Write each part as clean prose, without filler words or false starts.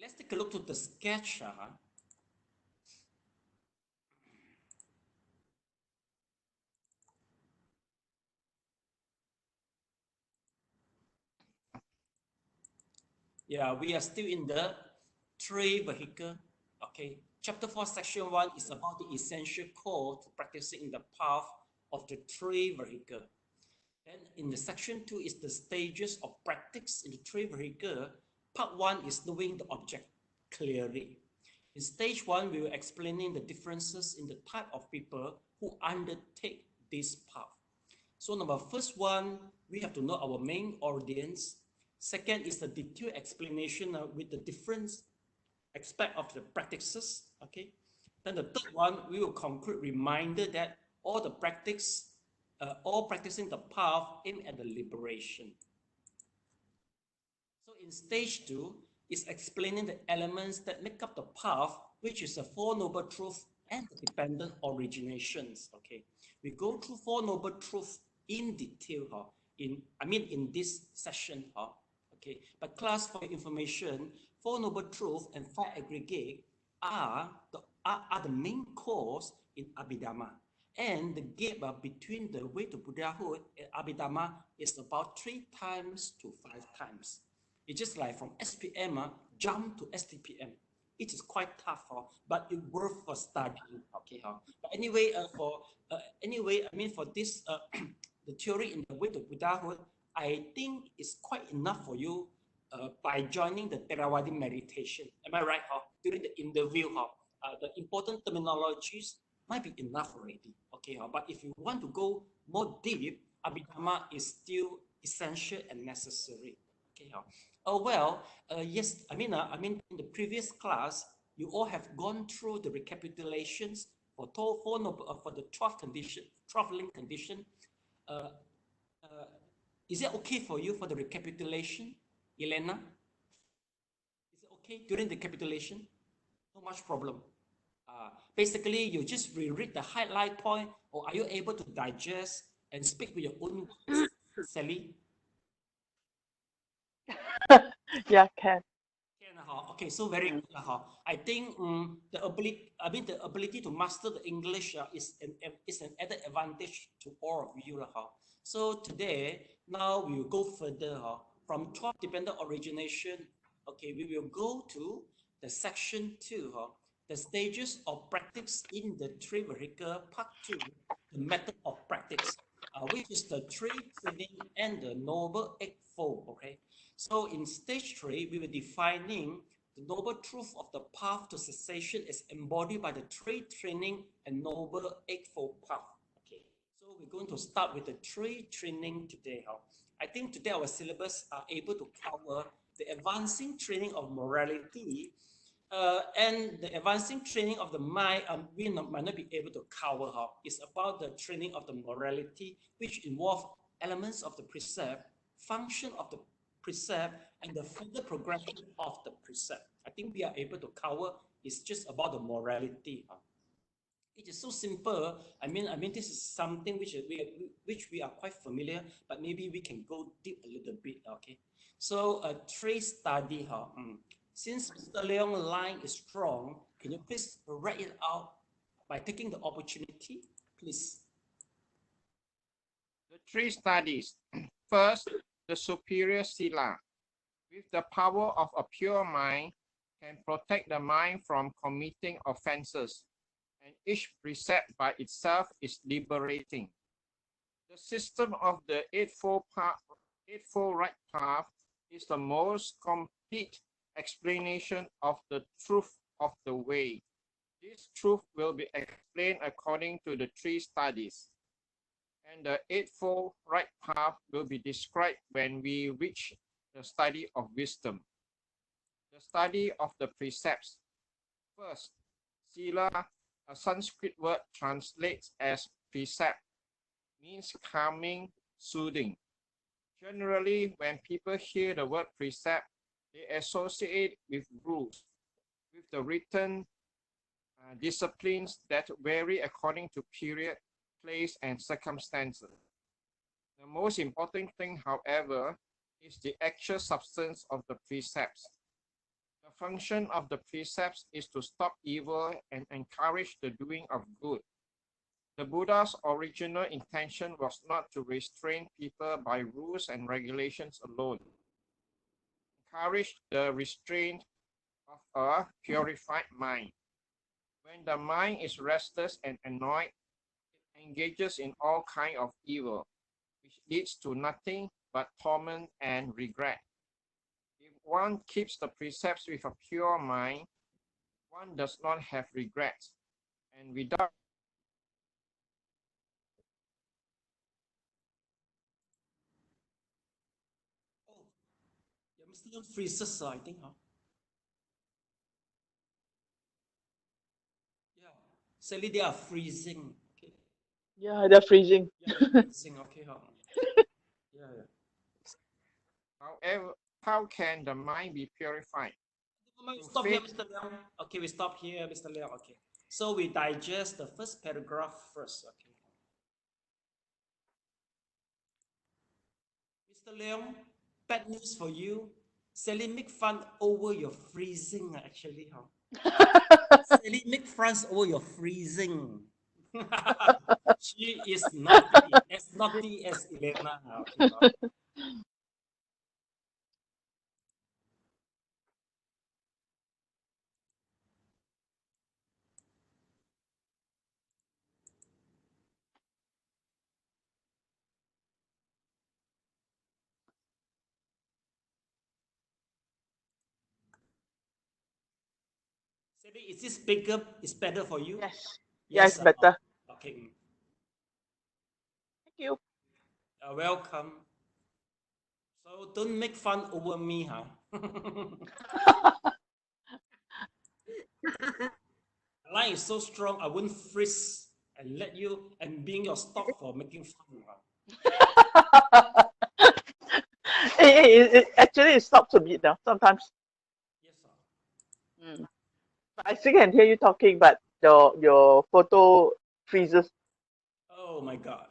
let's take a look to the sketch. Yeah, we are still in the three vehicle. Okay, chapter 4, section 1 is about the essential core to practicing the path of the three vehicle. Then in the section 2 is the stages of practice in the three vehicle. Part 1 is knowing the object clearly. In stage 1, we were explaining the differences in the type of people who undertake this path. So number first one, we have to know our main audience. Second is the detailed explanation with the different aspect of the practices. Okay. Then the third one, we will conclude reminder that all the practice, all practicing the path aim at the liberation. So in stage 2 is explaining the elements that make up the path, which is the Four Noble Truths and the dependent originations. Okay, we go through Four Noble Truths in detail. In this session. Okay, but class, for your information, Four Noble Truths and Five Aggregate are the main course in Abhidhamma. And the gap between the way to Buddhahood and Abhidhamma is about 3 times to 5 times. It's just like from SPM jump to STPM. It is quite tough, but it's worth for studying. Okay, but anyway, for this the theory in the way to Buddhahood, I think it's quite enough for you by joining the Theravada meditation. Am I right? During the interview, the important terminologies might be enough already. Okay, but if you want to go more deep, Abhidhamma is still essential and necessary. Okay, yes. In the previous class, you all have gone through the recapitulations for the 12 link condition. Is it okay for you for the recapitulation, Elena? Is it okay during the recapitulation? No much problem. Basically, you just reread the highlight point, or are you able to digest and speak with your own words, Sally? Yeah, can. Okay, so very good. I think the ability to master the English is an added advantage to all of you. So today, now we will go further from 12 dependent origination. Okay, we will go to the section 2, the stages of practice in the three vehicle, part 2, the method of practice, which is the three training and the noble eightfold. Okay, so in stage 3, we were defining the noble truth of the path to cessation is embodied by the three training and noble eightfold path. Okay, so we're going to start with the three training today. I think today our syllabus are able to cover the advancing training of morality and the advancing training of the mind. We might not be able to cover. It's about the training of the morality, which involve elements of the precept, function of the precept, and the further progression of the precept. I think we are able to cover. It's just about the morality. It is so simple. This is something which we are quite familiar, but maybe we can go deep a little bit. Okay, so a trace study. Since Mr. Leong's line is strong, can you please write it out by taking the opportunity, please? The 3 studies. First, the superior sila. With the power of a pure mind, can protect the mind from committing offenses, and each precept by itself is liberating. The system of the Eightfold Right Path is the most complete explanation of the truth of the way. This truth will be explained according to the 3 studies, and the Eightfold Right Path will be described when we reach the study of wisdom. The study of the precepts. First, sila, a Sanskrit word, translates as precept, means calming, soothing. Generally, when people hear the word precept, they associate with rules, with the written disciplines that vary according to period, place, and circumstances. The most important thing, however, is the actual substance of the precepts. The function of the precepts is to stop evil and encourage the doing of good. The Buddha's original intention was not to restrain people by rules and regulations alone. Encourage the restraint of a purified mind. When the mind is restless and annoyed, it engages in all kinds of evil, which leads to nothing but torment and regret. If one keeps the precepts with a pure mind, one does not have regrets, and without Yeah, Mr. Leong freezes, I think, huh? Yeah. Sally, they are freezing. Okay. Yeah, they're freezing. Yeah, they're freezing. Okay, huh? Yeah, yeah. however, how can the mind be purified? We stop here, Mr. Leong. Okay, we stop here, Mr. Leong. Okay. So we digest the first paragraph first. Okay. Mr. Leong, bad news for you. Sally make fun over your freezing, actually, huh? Sally make fun over your freezing. She is naughty as Elena. Okay, huh? Sally, is this bigger? Is better for you? Yes. Yes. Yes, better. Okay. Thank you. Welcome. So don't make fun over me, huh? Line is so strong, I won't freeze and let you and being your stop for making fun. Huh? Actually, it stops a bit now sometimes. Yes, sir. But I still can hear you talking, but your photo freezes. Oh my God.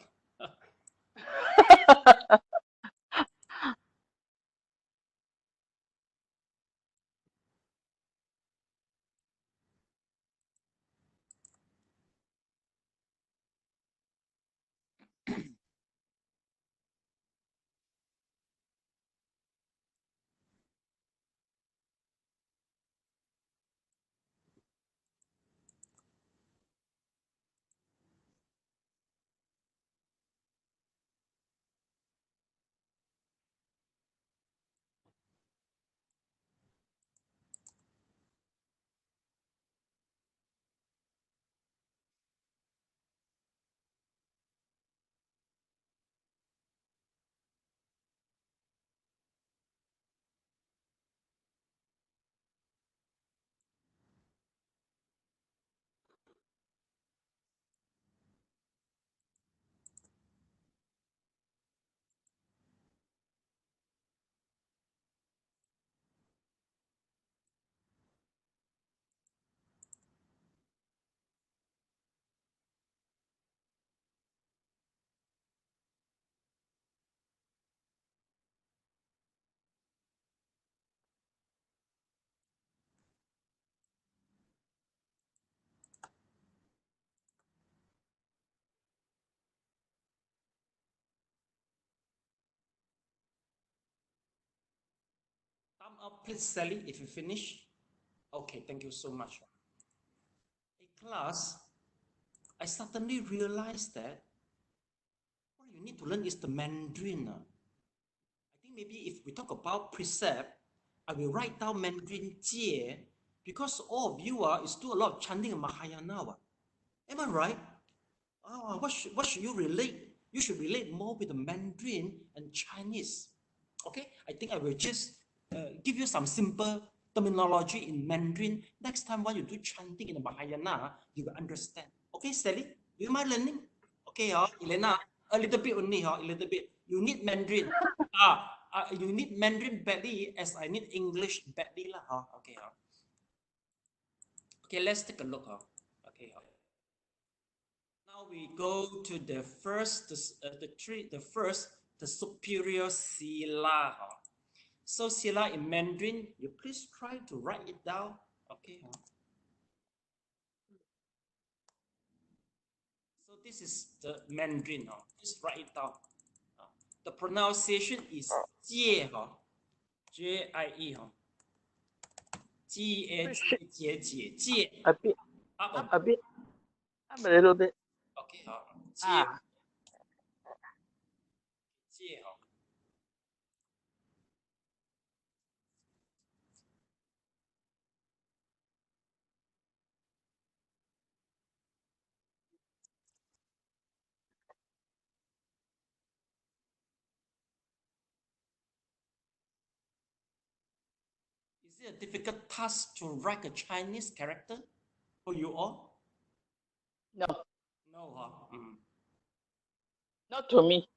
Thumb up, please, Sally, if you finish. Okay, thank you so much. Hey, class, I suddenly realized that what you need to learn is the Mandarin. I think maybe if we talk about precept, I will write down Mandarin Jie because all of you is do a lot of chanting in Mahayana. Am I right? What should you relate? You should relate more with the Mandarin and Chinese. Okay, I think I will just give you some simple terminology in Mandarin. Next time when you do chanting in the Mahayana, you will understand. Okay, Sally, do you mind learning? Okay, Elena, a little bit only, a little bit. You need Mandarin. You need Mandarin badly as I need English badly. Okay, okay, let's take a look. Okay, now we go to the first, the first, the superior sila. So sila in Mandarin, you please try to write it down. Okay. So this is the Mandarin. Just write it down. The pronunciation is jie, J-I-E, G-A-J-J, jie. A bit, Up a bit, a little bit. Okay, jie, Ah, jie. Is it a difficult task to write a Chinese character for you all? no, No, not to me.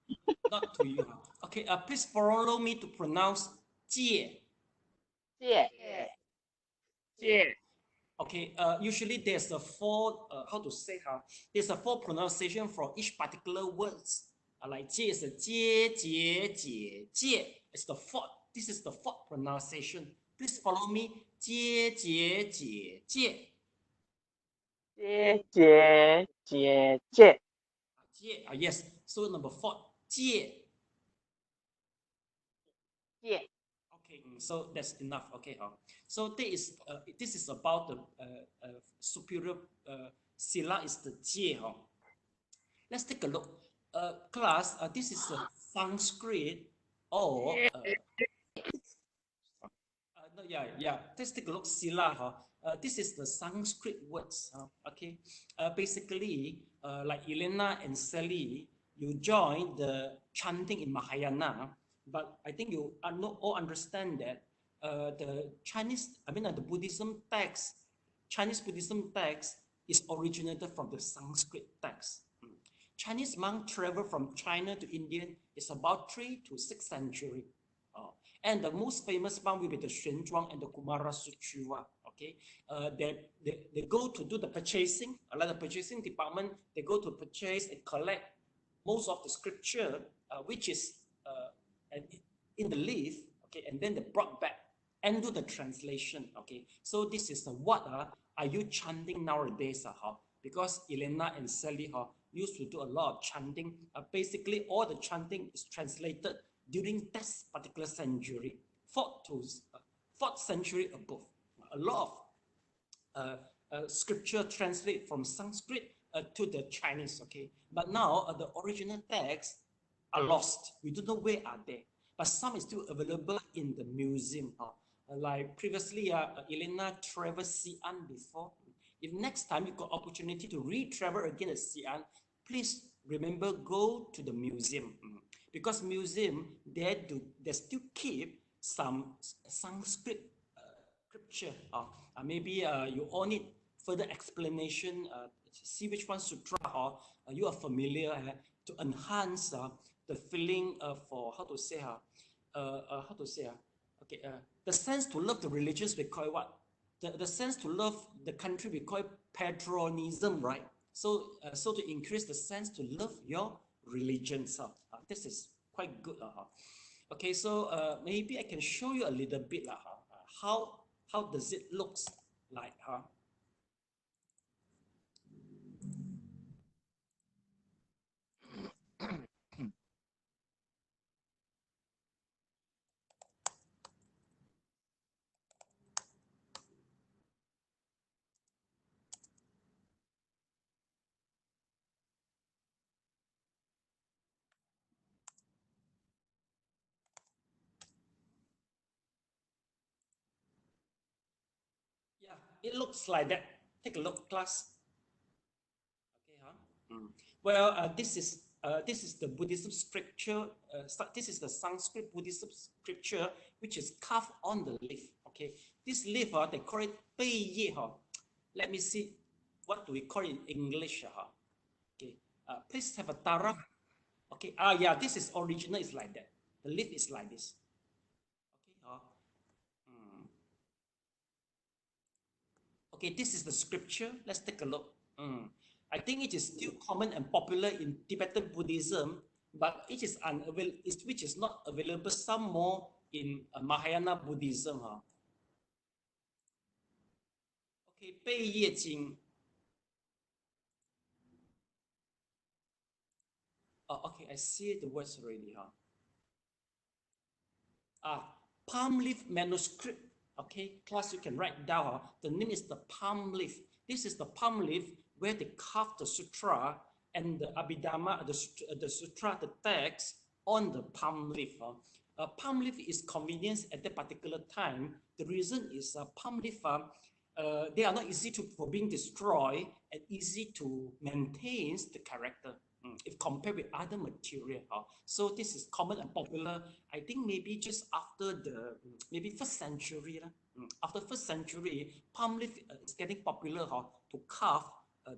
not to you. Okay, please follow me to pronounce jie. Yeah. Yeah. Okay, usually there's a four, how to say, there's a four pronunciation for each particular words. Like jie is a jie, jie, jie, jie. It's the fourth. This is the fourth pronunciation. Please follow me. Jie, jie, jie, jie. Jie. Jie, yes. So number four, jie. Yeah. Okay, so that's enough. Okay, so this is about the superior sila is the jie. Let's take a look. Class, this is a Sanskrit or no, yeah. Let's take a look. Sila, this is the Sanskrit words. Okay, basically, like Elena and Sally, you join the chanting in Mahayana, but I think you all understand that the the Buddhism text, Chinese Buddhism text is originated from the Sanskrit text. Chinese monk traveled from China to India is about 3 to 6 century. And the most famous one will be the Xuanzhuang and the Kumara Suchuwa. Okay, they go to do the purchasing, like the purchasing department, they go to purchase and collect most of the scripture, which is in the leaf, okay, and then they brought back and do the translation. Okay, so this is what are you chanting nowadays? Because Elena and Sally used to do a lot of chanting. Basically, all the chanting is translated during this particular century, 4th century above. A lot of scripture translate from Sanskrit to the Chinese, okay? But now the original texts are lost. We don't know where are they. But some is still available in the museum. Like previously, Elena traveled Xi'an before. If next time you got opportunity to re-travel again at Xi'an, please remember go to the museum. Because museum, they still keep some Sanskrit scripture. Maybe you all need further explanation, see which one sutra you are familiar to enhance the feeling for okay, the sense to love the religions we call it what? The sense to love the country we call it patriotism, right? So so to increase the sense to love your religions. This is quite good. Okay, so maybe I can show you a little bit how does it looks like. Yeah, it looks like that. Take a look, class. Okay, Well, this is the Buddhism scripture. This is the Sanskrit Buddhism scripture which is carved on the leaf. Okay, this leaf they call it Bei Ye. Let me see, what do we call it in English? Okay, please have a tara. Okay, yeah, this is original. It's like that. The leaf is like this. Okay, Okay, this is the scripture. Let's take a look. I think it is still common and popular in Tibetan Buddhism, but it is which is not available some more in Mahayana Buddhism. Okay, 背业经. Oh, okay, I see the words already. Palm leaf manuscript. Okay, class, you can write down. The name is the palm leaf. This is the palm leaf where they carve the sutra and the Abhidhamma, the sutra, the text on the palm leaf. Palm leaf is convenience at that particular time. The reason is palm leaf, they are not easy for being destroyed and easy to maintain the character if compared with other material. So this is common and popular. I think maybe just after the maybe first century. After first century, palm leaf is getting popular to carve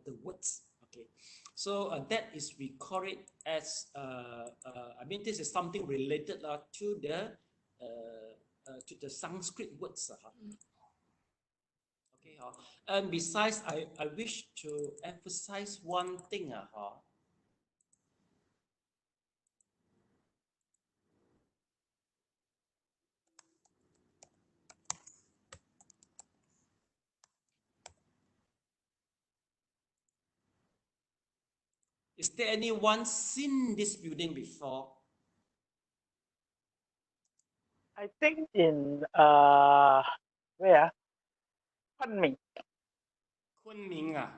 the words. Okay, so that is, we call it as I mean, this is something related to the Sanskrit words. Okay, and besides, I wish to emphasize one thing. Is there anyone seen this building before? I think in where? Kunming. Kunming.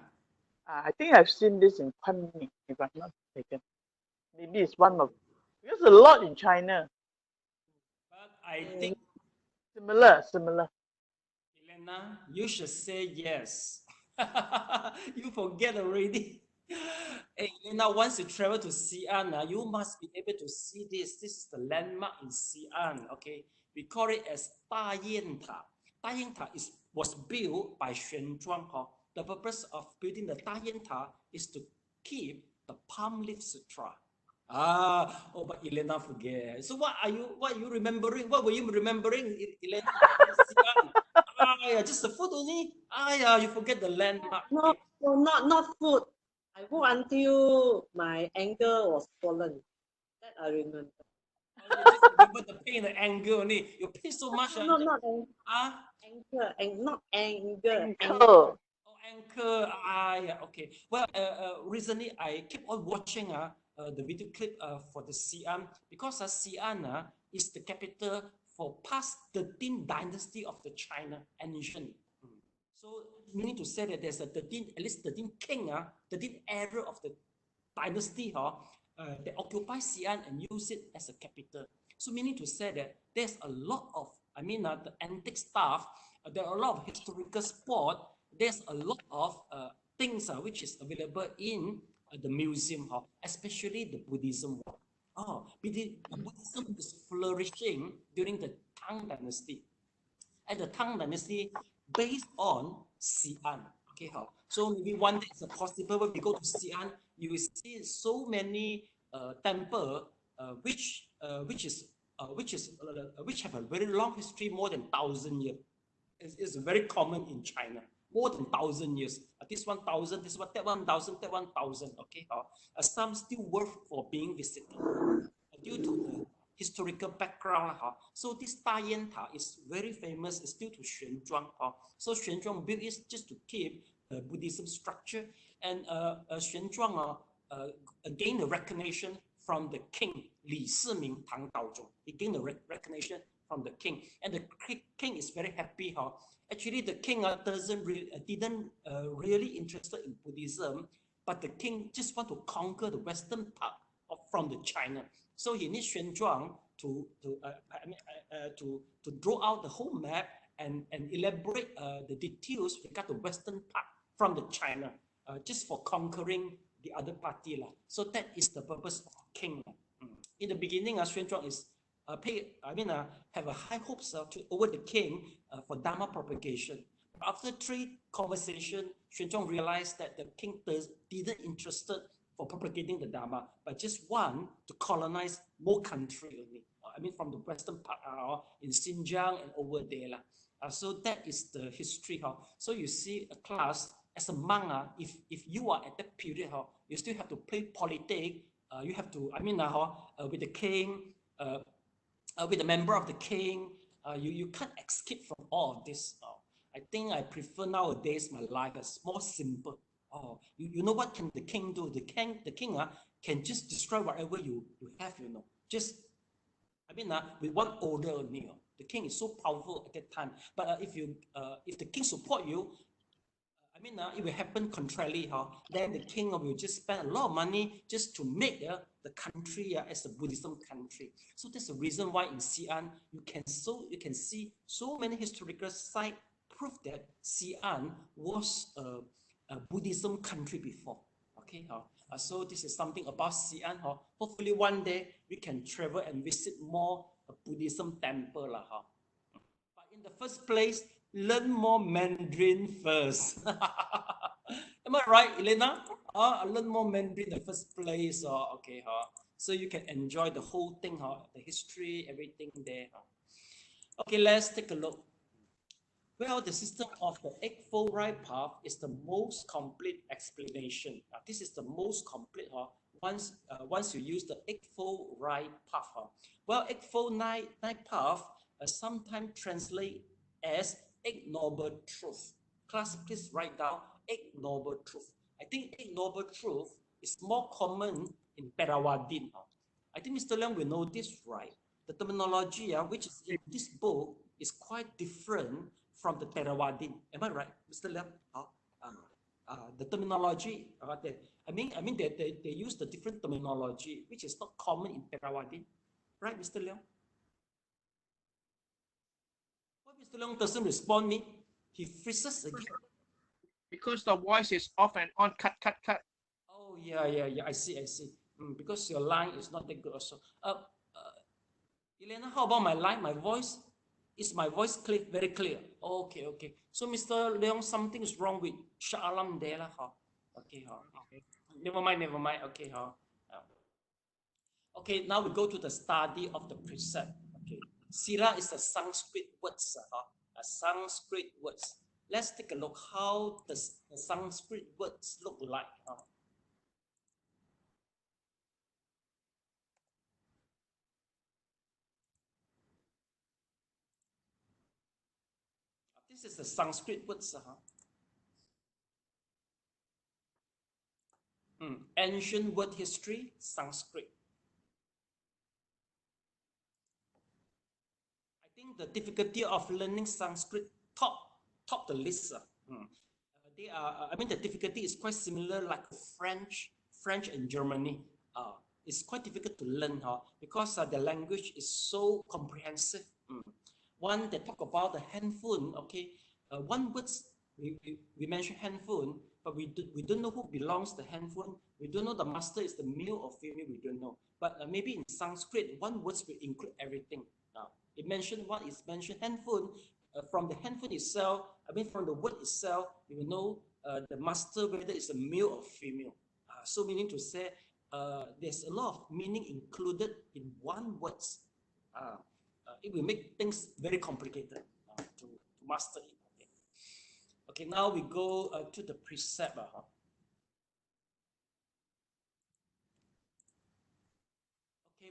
I think I've seen this in Kunming, if I'm not mistaken. Maybe it's one of, because a lot in China. But I think Similar. Elena, you should say yes. You forget already. Hey, Elena, once you travel to Xi'an, you must be able to see this. This is the landmark in Xi'an. Okay, we call it as Dayenta. Dayenta was built by Xuanzhuang. The purpose of building the Dayenta is to keep the palm leaf sutra. Oh, but Elena forget. So what are you remembering? What were you remembering, Elena? Yeah, just the food only. Yeah, you forget the landmark. No, not food. I walked until my ankle was swollen. That I remember. Oh, you just remember the pain, the anger only. You pay so much. Not ankle, not anger. Ankle. Oh, ankle. Yeah, okay. Well, recently I keep on watching the video clip for the Xi'an, because Xi'an is the capital for past 13 dynasty of the China ancient. So meaning to say that there's at least 13 king, 13 era of the dynasty that occupy Xi'an and use it as a capital. So meaning to say that there's a lot of, the antique stuff, there are a lot of historical spot, there's a lot of things which is available in the museum, especially the Buddhism one. Buddhism is flourishing during the Tang Dynasty. And the Tang Dynasty based on Xi'an. Okay, so maybe one day it's possible when we go to Xi'an, you will see so many temple which have a very long history, more than 1,000 years. It's very common in China, more than 1,000 years. This 1,000, this one, that 1,000, that 1,000. Okay, some still worth for being visited due to the historical background. So this Dayenta is very famous. It's due to Xuanzhuang. So Xuanzhuang built it just to keep the Buddhism structure, and Xuanzhuang gained the recognition from the king Li Siming Tang Daozhong. He gained the recognition from the king, and the king is very happy. Actually, the king didn't really interested in Buddhism, but the king just want to conquer the western part from the China. So he needs Xuanzhuang to draw out the whole map and elaborate the details regard the western part from the China, just for conquering the other party. So that is the purpose of king. In the beginning, Xuanzhuang is have a high hopes over the king for Dharma propagation. After 3 conversations, Xuanzhuang realized that the king didn't interested for propagating the Dharma, but just want to colonize more country only. From the western part in Xinjiang and over there. So that is the history. So you see a class, as a monk, if you are at that period, you still have to play politics. You have to, with the king, with a member of the king. You can't escape from all of this. I think I prefer nowadays my life as more simple. You know what can the king do? The king can just destroy whatever you have, Just, with one order only. The king is so powerful at that time. But if the king support you, it will happen contrarily. Then the king will just spend a lot of money just to make the country as a Buddhism country. So that's the reason why in Xi'an you can see so many historical sites prove that Xi'an was a Buddhism country before. Okay, so this is something about Xi'an. Hopefully one day we can travel and visit more Buddhism temple. But in the first place, learn more Mandarin first. Am I right, Elena? Learn more Mandarin in the first place. Okay, so you can enjoy the whole thing, the history, everything there. Okay, let's take a look. Well, the system of the Eightfold Right Path is the most complete explanation. This is the most complete once you use the Eightfold Right Path. Well, Eightfold Right Path sometimes translate as Eight Noble Truth. Class, please write down Eight Noble Truth. I think Eight Noble Truth is more common in Theravada. I think Mr. Leong will know this, right? The terminology which is in this book is quite different from the Theravada. Am I right, Mr. Leong? The terminology, they use the different terminology which is not common in Theravada, right, Mr. Leong? Why Mr. Leong doesn't respond me? He freezes again. Because the voice is off and on, cut. Oh yeah. I see. Because your line is not that good also. Elena, how about my line? My voice? Is my voice clear? Very clear. Okay. So Mr. Leong, something is wrong with śrāmaṇera. Okay. Never mind. Okay. Okay, now we go to the study of the precept. Okay. Sila is a Sanskrit words. A Sanskrit words. Let's take a look how the Sanskrit words look like. This is the Sanskrit words. Ancient word history, Sanskrit. I think the difficulty of learning Sanskrit top the list. They are. The difficulty is quite similar like French and Germany. It's quite difficult to learn, because the language is so comprehensive. One that talk about the handphone. Okay, one words we mention handphone, but we don't know who belongs to the handphone. We don't know the master is the male or female. We don't know. But maybe in Sanskrit, one words will include everything. It mentioned what is mentioned handphone. From the handphone itself, from the word itself, you will know the master whether it's a male or female. So meaning to say, there's a lot of meaning included in one words. It will make things very complicated to master it. Okay, now we go to the precept. Okay,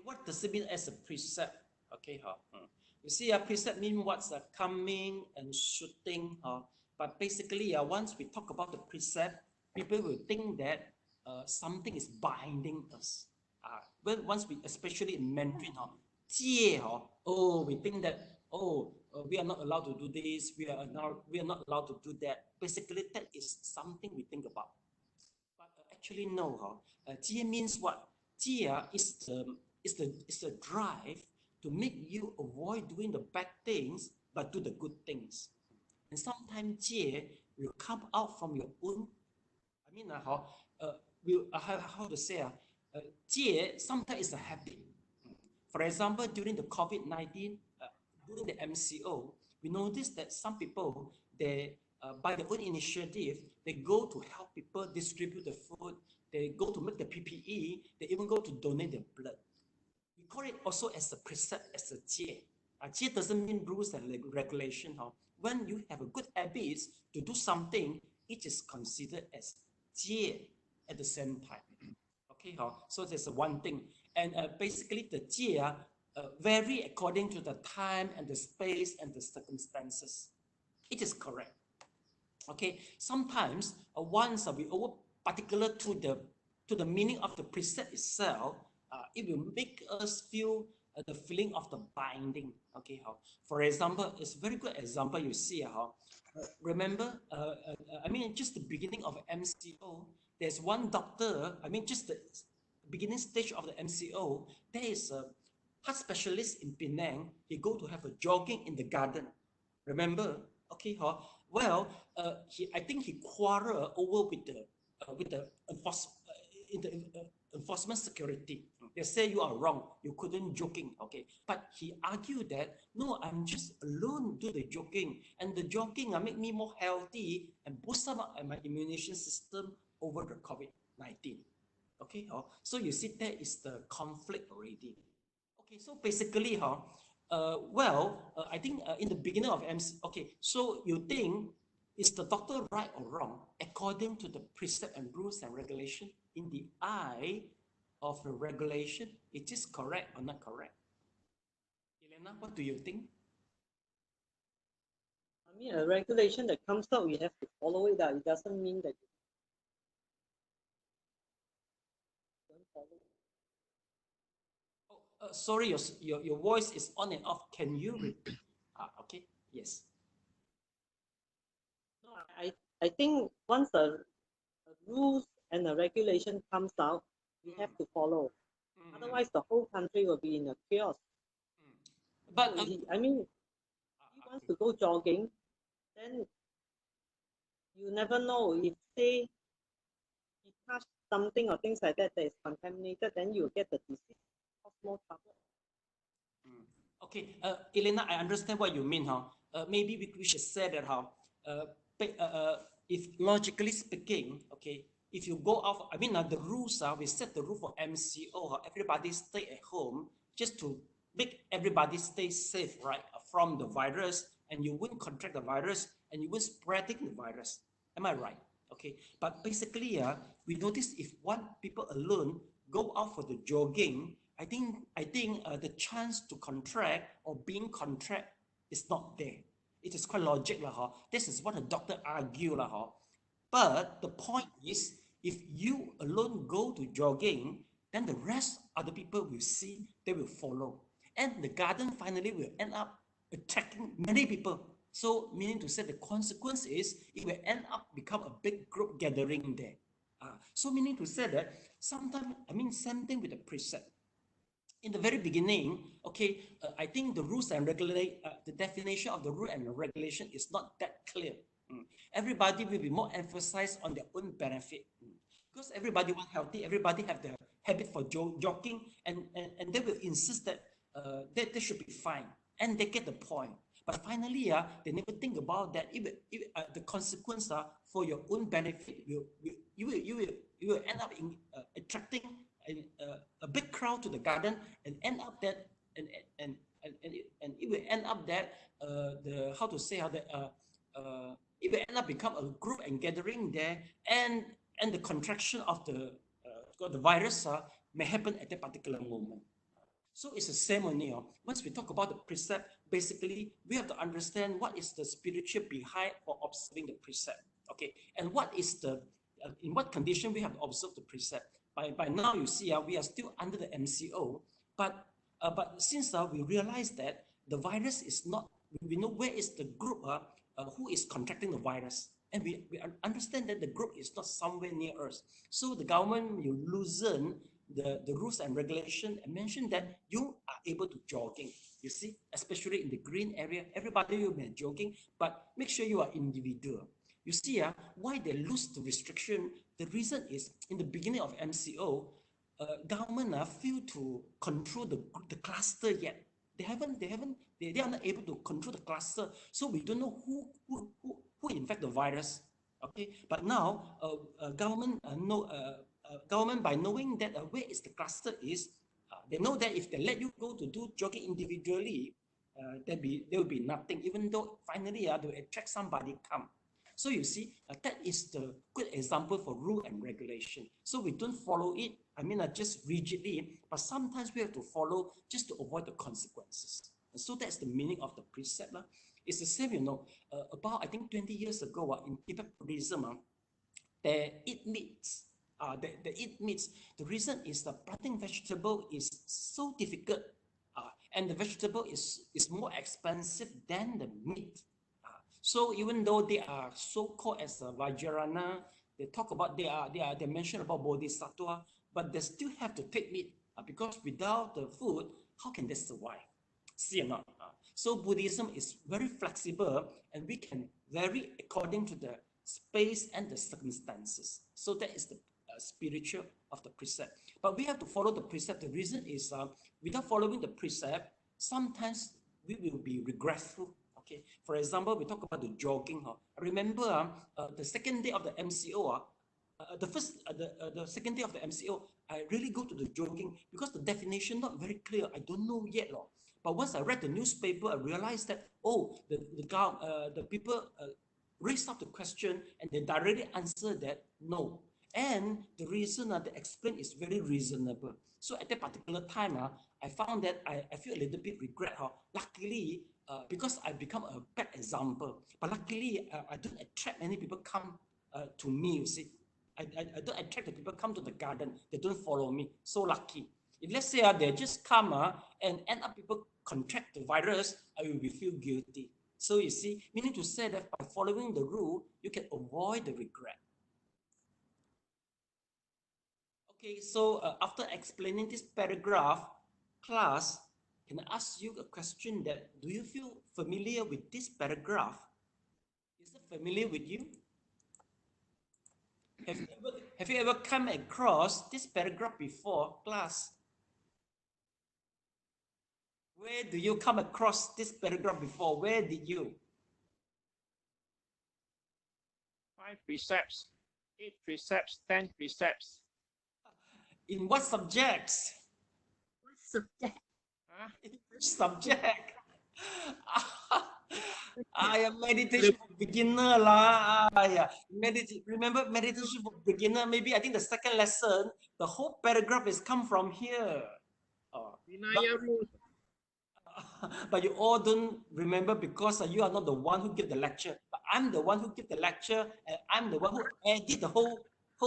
what does it mean as a precept? Okay, you see, a precept means what's coming and shooting. But basically, once we talk about the precept, people will think that something is binding us. But once we, especially in Mandarin, we think that we are not allowed to do this. We are not allowed to do that. Basically, that is something we think about. But actually, no. Jie means what? Jie is the drive to make you avoid doing the bad things, but do the good things. And sometimes jie will come out from your own. How to say? Jie sometimes is a habit. For example, during the COVID-19, during the MCO, we noticed that some people, they by their own initiative, they go to help people distribute the food. They go to make the PPE. They even go to donate their blood. We call it also as a precept, as a jie. Jie doesn't mean rules and regulation. When you have a good habits to do something, it is considered as jie at the same time. Okay, so there's one thing. And basically the jie vary according to the time and the space and the circumstances. It is correct. Okay, sometimes once we over particular to the meaning of the precept itself, it will make us feel the feeling of the binding. Okay, how? For example, it's a very good example you see how. Remember, I mean, just the beginning of MCO, there's one doctor, I mean, just the beginning stage of the MCO, there is a heart specialist in Penang. He go to have a jogging in the garden. Remember? Okay, huh? Well, I think he quarreled over with the enforcement security. They say you are wrong. You couldn't jogging. Okay, but he argued that no, I'm just alone do the jogging, and the jogging make me more healthy and boost up my immunization system over the COVID-19. Okay, huh? So you see there is the conflict already. Okay, so basically, I think in the beginning of MC, okay, so you think, is the doctor right or wrong according to the precept and rules and regulation in the eye of the regulation? It is correct or not correct? Elena, what do you think? I mean, a regulation that comes out, we have to follow it. It doesn't mean that you don't follow it. Sorry, your voice is on and off. Can you repeat? Okay, yes. No, I think once a rules and a regulation comes out, we have to follow. Otherwise, the whole country will be in a chaos. But So I mean, he wants to go jogging, then you never know if say he touched something or things like that is contaminated, then you get the disease, cause more trouble. Okay, Elena, I understand what you mean, huh? Maybe we should say that how, if logically speaking, okay, if you go off, I mean, the rules we set the rule for MCO, everybody stay at home just to make everybody stay safe, right, from the virus, and you wouldn't contract the virus, and you wouldn't spreading the virus. Am I right? Okay, but basically, we notice if one people alone go out for the jogging, I think the chance to contract or being contract is not there. It is quite logical, huh? This is what the doctor argue, huh? But the point is, if you alone go to jogging, then the rest of the people will see, they will follow. And the garden finally will end up attracting many people. So meaning to say the consequence is it will end up become a big group gathering there. So meaning to say that sometimes, I mean, same thing with the precept. In the very beginning, okay, I think the rules and the definition of the rule and the regulation is not that clear. Everybody will be more emphasized on their own benefit because everybody want healthy, everybody have the habit for jogging, and they will insist that they should be fine, and they get the point. But finally, they never think about that. The consequence for your own benefit, you will end up in attracting a big crowd to the garden, and end up that and it will end up that the how to say how that it will end up become a group and gathering there, and the contraction of the virus may happen at that particular moment. So it's the same only. Once we talk about the precept, basically we have to understand what is the spiritual behind for observing the precept. Okay, and what is the in what condition we have to observe the precept. By now you see we are still under the MCO, but since we realize that the virus is not, we know where is the group who is contracting the virus, and we understand that the group is not somewhere near us. So the government will loosen the rules and regulation and mention that you are able to jogging. You see, especially in the green area, everybody will be jogging, but make sure you are individual. You see, why they lose the restriction? The reason is in the beginning of MCO, government fail to control the cluster yet. They are not able to control the cluster, so we don't know who infect the virus. Okay, but now government government, by knowing that where is the cluster is, they know that if they let you go to do jogging individually, there will be nothing. Even though finally they will attract somebody come. So you see, that is the good example for rule and regulation. So we don't follow it. just rigidly, but sometimes we have to follow just to avoid the consequences. And so that's the meaning of the precept. It's the same, about I think 20 years ago in Tibet Buddhism, they eat meats. They eat meats. The reason is the planting vegetable is so difficult, and the vegetable is more expensive than the meat. So even though they are so called as a Vajrayana, they talk about they mention about Bodhisattva, but they still have to take meat because without the food, how can they survive? See or not? So Buddhism is very flexible, and we can vary according to the space and the circumstances. So that is the spiritual of the precept. But we have to follow the precept. The reason is without following the precept, sometimes we will be regretful. Okay. For example, we talk about the jogging. I remember the second day of the MCO. The second day of the MCO, I really go to the jogging because the definition not very clear. I don't know yet. But once I read the newspaper, I realized that, the people raised up the question and they directly answered that no. And the reason they explain is very reasonable. So at that particular time, I found that I feel a little bit regret. Luckily, because I become a bad example. But luckily, I don't attract many people come to me, you see. I don't attract the people come to the garden. They don't follow me. So lucky. If let's say they just come and end up people contract the virus, I will feel guilty. So you see, meaning to say that by following the rule, you can avoid the regret. Okay, so after explaining this paragraph, class, can I ask you a question that, do you feel familiar with this paragraph? Is it familiar with you? Have you ever come across this paragraph before, class? Where do you come across this paragraph before? Where did you? 5 precepts, 8 precepts, 10 precepts. In what subjects? What subject? In which subject? Meditation for beginner lah. Remember meditation for beginner? Maybe I think the second lesson, the whole paragraph is come from here. Vinaya rules. But you all don't remember because you are not the one who give the lecture. But I'm the one who give the lecture, and I'm the one who edit the whole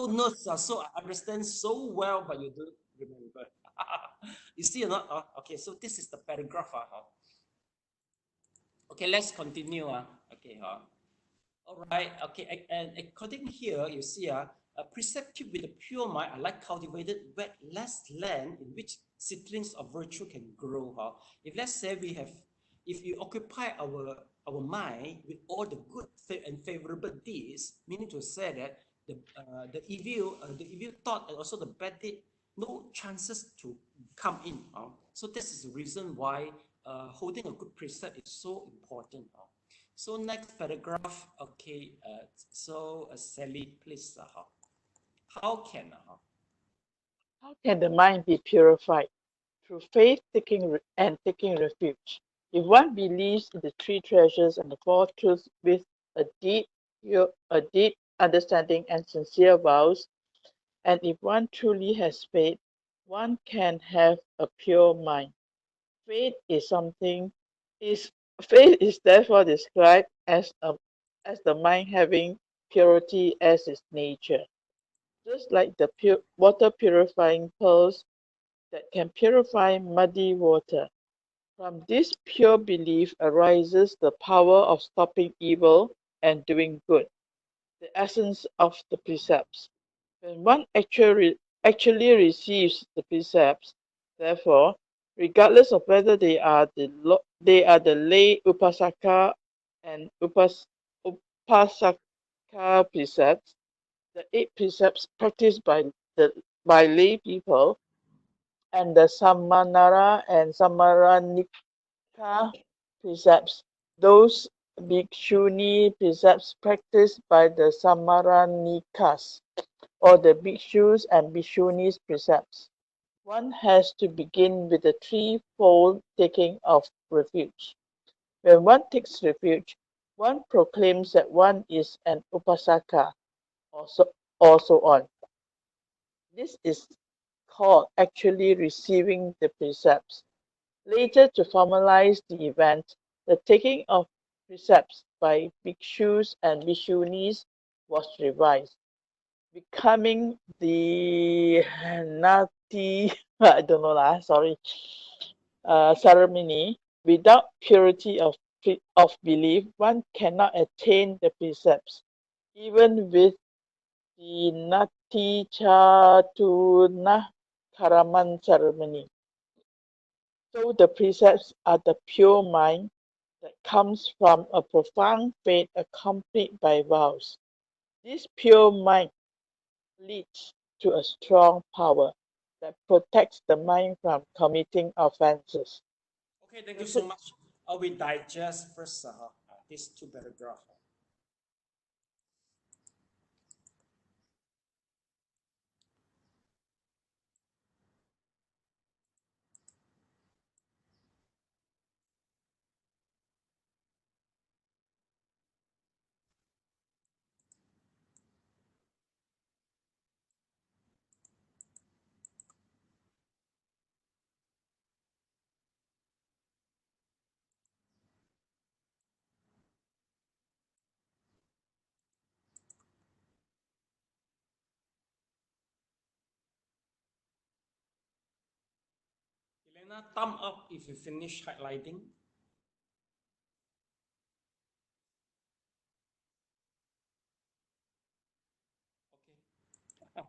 notes. So I understand so well, but you don't remember. You see or not? Okay, so this is the paragraph. Okay, let's continue. Okay. All right. Okay. And according here, you see, a precept keep with a pure mind, I like cultivated wet less land in which seedlings of virtue can grow. If let's say if you occupy our mind with all the good and favorable deeds, meaning to say that the evil thought and also the bad deed, no chances to come in. So this is the reason why holding a good precept is so important. So next paragraph, okay. So Sally, please. How can the mind be purified? Through faith taking refuge. If one believes in the 3 treasures and the 4 truths with a deep understanding and sincere vows, and if one truly has faith, one can have a pure mind. Faith is therefore described as the mind having purity as its nature. Just like the water purifying pearls that can purify muddy water. From this pure belief arises the power of stopping evil and doing good, the essence of the precepts. When one actually receives the precepts, therefore, regardless of whether they are the lay upasaka and upasaka precepts, the 8 precepts practiced by lay people, and the Samanara and Samaranika precepts, those bhikshuni precepts practiced by the Samaranikas, or the bhikshus and bhikshunis precepts. One has to begin with the 3-fold taking of refuge. When one takes refuge, one proclaims that one is an upasaka, or so on. This is called actually receiving the precepts. Later, to formalize the event, the taking of precepts by bhikshus and bhikshunis was revised, becoming the Nati, I don't know lah, sorry, ceremony. Without purity of belief, one cannot attain the precepts. Even with the Nati Chatuna Karaman ceremony. So the precepts are the pure mind that comes from a profound faith accompanied by vows. This pure mind leads to a strong power that protects the mind from committing offenses. Okay, thank you so much. We digest first these two paragraphs. Elena, thumb up if you finish highlighting. Okay.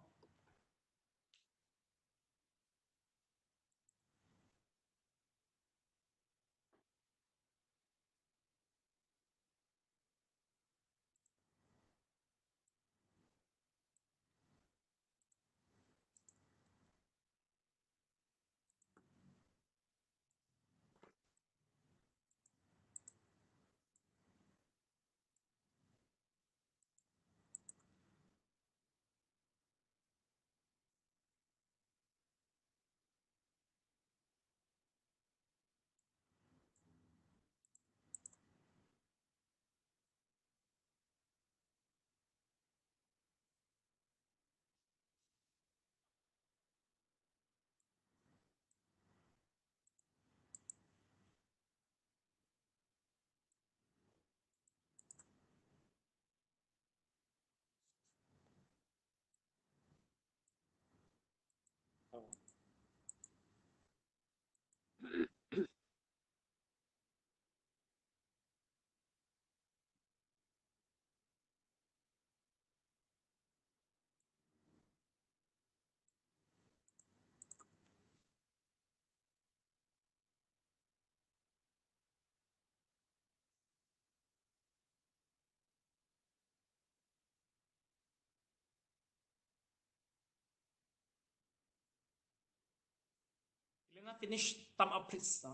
Elena, finish thumb up, please.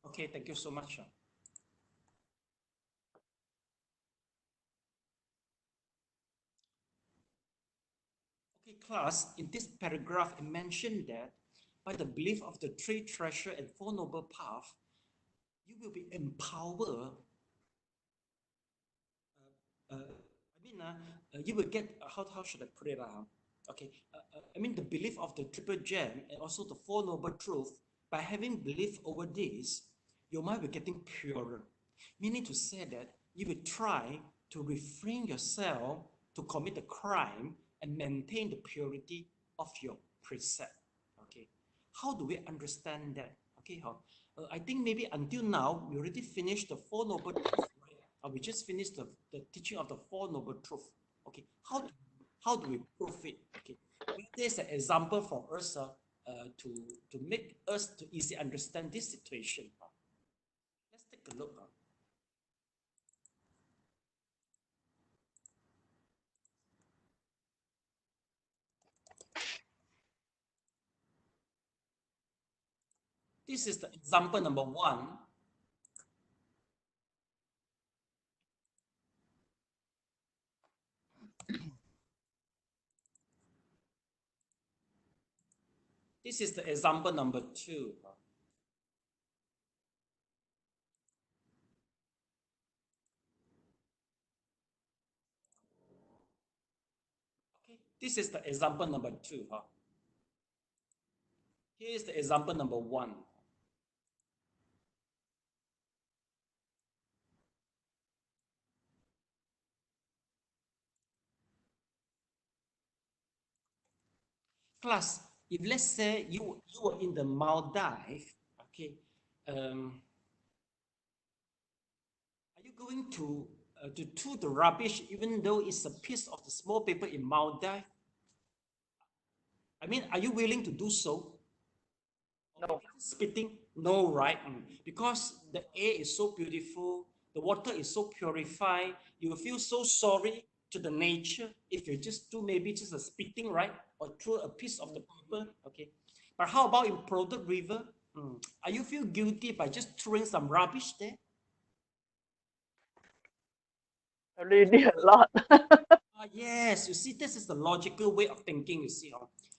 Okay, thank you so much. Okay, class, in this paragraph, I mentioned that by the belief of the three treasure and four noble path, you will be empowered. You will get, how should I put it? Okay, I mean the belief of the triple gem and also the four noble truth. By having belief over this, your mind will getting purer. Meaning to say that you will try to refrain yourself to commit a crime and maintain the purity of your precept. Okay, how do we understand that? Okay, I think maybe until now we already finished the four noble truth. We just finished the teaching of the four noble truth. Okay, how do we prove it? Okay, there's an example for us to make us to easily understand this situation. Let's take a look. This is the example number 1. This is the example number 2. Okay, this is the example number 2. Here's the example number 1. Class, if let's say you were in the Maldives, okay, are you going to throw the rubbish even though it's a piece of the small paper in Maldives? I mean, are you willing to do so? No. Spitting? No, right? Because the air is so beautiful, the water is so purified, you will feel so sorry to the nature if you just do maybe just a spitting, right? Or throw a piece of the paper, okay? But how about in polluted river? Are you feel guilty by just throwing some rubbish there? Already a lot. Yes, you see, this is the logical way of thinking, you see.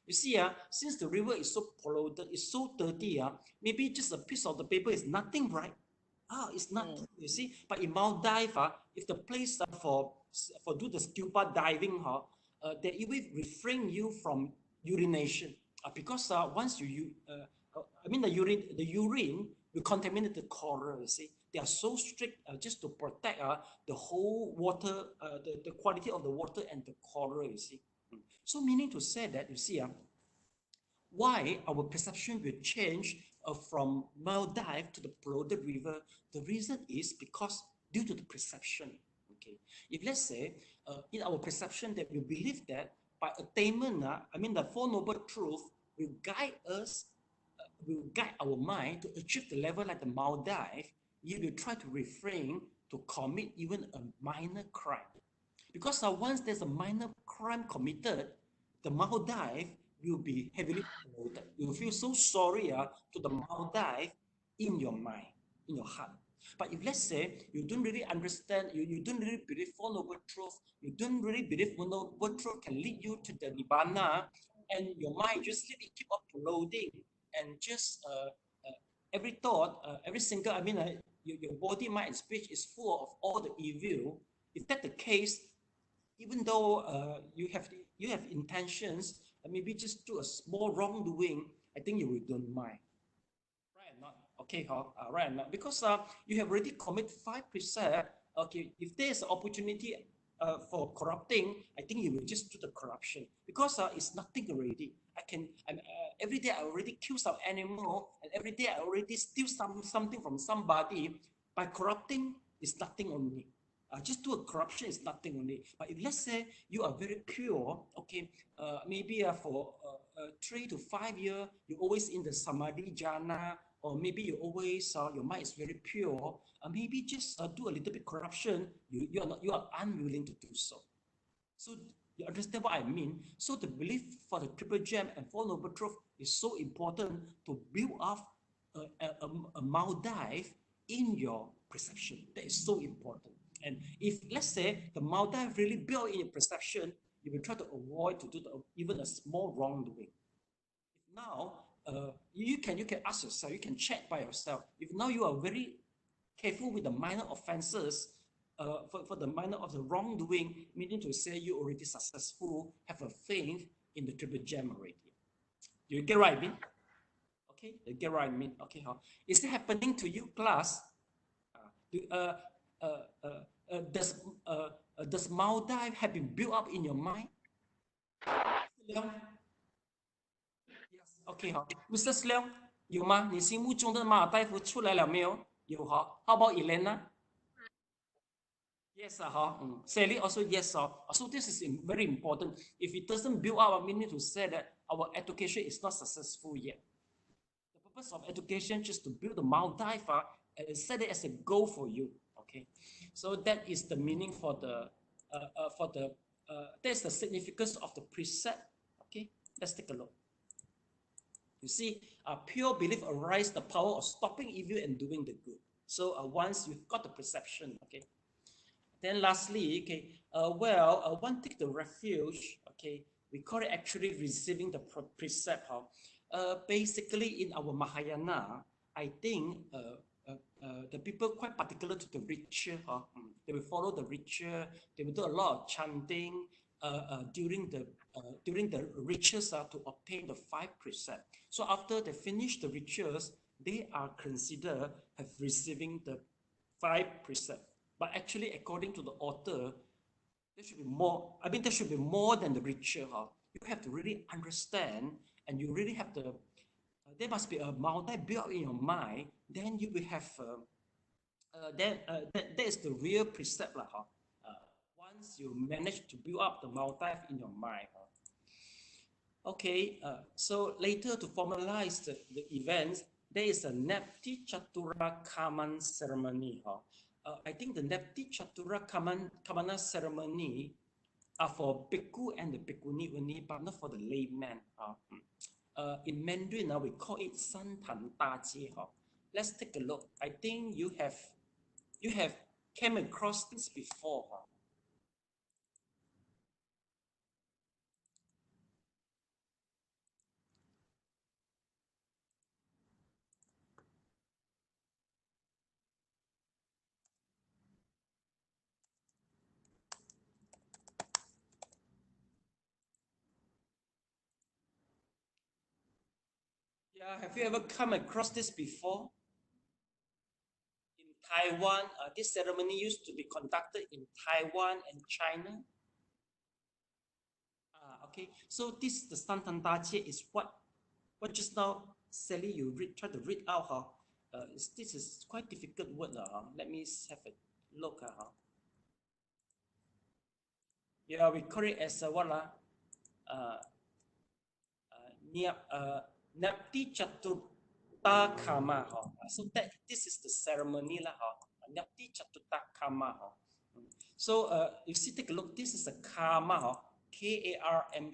You see, since the river is so polluted, it's so dirty, maybe just a piece of the paper is nothing, right? It's nothing, you see. But in Maldives, if the place for do the scuba diving, they even refrain you from urination because once I mean the urine will contaminate the coral. You see, they are so strict just to protect the whole water, the quality of the water and the coral. You see, so meaning to say that you see, why our perception will change from Maldives to the polluted river. The reason is because due to the perception. Okay, if let's say in our perception that we believe that by attainment, I mean the Four Noble Truth will guide us, will guide our mind to achieve the level like the Maldives, you will try to refrain to commit even a minor crime. Because once there's a minor crime committed, the Maldives will be heavily polluted. You will feel so sorry to the Maldives in your mind, in your heart. But if let's say you don't really understand, you don't really believe Four Noble Truth, you don't really believe Four Noble Truth can lead you to the Nibbana, and your mind just really keep up polluting and just every thought, every single, I mean, your body, mind, and speech is full of all the evil. If that's the case, even though you have intentions, maybe just do a small wrongdoing, I think you will don't mind. Right or not? Okay, right or not? Because you have already committed 5%. Okay, if there's an opportunity for corrupting, I think you will just do the corruption because it's nothing already. Every day I already kill some animal, and every day I already steal something from somebody. By corrupting, it's nothing only. Just do a corruption is nothing only. But if let's say you are very pure, okay, maybe for 3 to 5 years, you're always in the samadhi jhana, or maybe you always your mind is very pure. Maybe just do a little bit corruption. You are unwilling to do so. So you understand what I mean? So the belief for the Triple Gem and Four Noble Truth is so important to build up a Maldives in your perception. That is so important. And if let's say the Maldives really built in your perception, you will try to avoid to do even a small wrongdoing. Now, you can ask yourself, you can check by yourself. If now you are very careful with the minor offenses, for the minor of the wrongdoing, meaning to say you already successful, have a faith in the Triple Gem already. Do you get what I mean? Okay, you get what I mean? Okay, is it happening to you, class? Does Maldives have been built up in your mind? Yes. OK 好 ，Mr. Leong 有吗？你心目中的马尔代夫出来了没有？有哈。How about Elena? Yes, Sally also yes. So this is very important. If it doesn't build up, we need to say that our education is not successful yet. The purpose of education is just to build the Maldives and set it as a goal for you. Okay, so that is the meaning for the that's the significance of the precept. Okay, let's take a look. You see, pure belief arises the power of stopping evil and doing the good. So once you've got the perception, okay. Then lastly, okay, one take the refuge, okay, we call it actually receiving the precept. Basically, in our Mahayana, I think the people quite particular to the ritual. They will follow the ritual. They will do a lot of chanting during the during the rituals to obtain the 5 precepts. So after they finish the rituals, they are considered as receiving the 5 precepts. But actually, according to the author, there should be more. I mean, there should be more than the ritual. You have to really understand, and you really have to. There must be a multi built in your mind. Then you will have. That is the real precept, once you manage to build up the multi in your mind. Okay, so later to formalize the events, there is a Nepti Chatura Kaman ceremony. I think the Nepti Chatura Kamana ceremony are for bhikkhu and the bhikkhuni only, but not for the layman. In Mandarin, we call it Santavana. Let's take a look. I think you have came across this before. Yeah, have you ever come across this before? In Taiwan, this ceremony used to be conducted in Taiwan and China. Okay, so this the Santandache is what just now Sally you try to read out. This is quite difficult word. Let me have a look. Yeah, we call it as what Napti Chatuta Kama. So that this is the ceremony lah. Napti Chatuta Kama. So you see, take a look. This is a karma. Karma.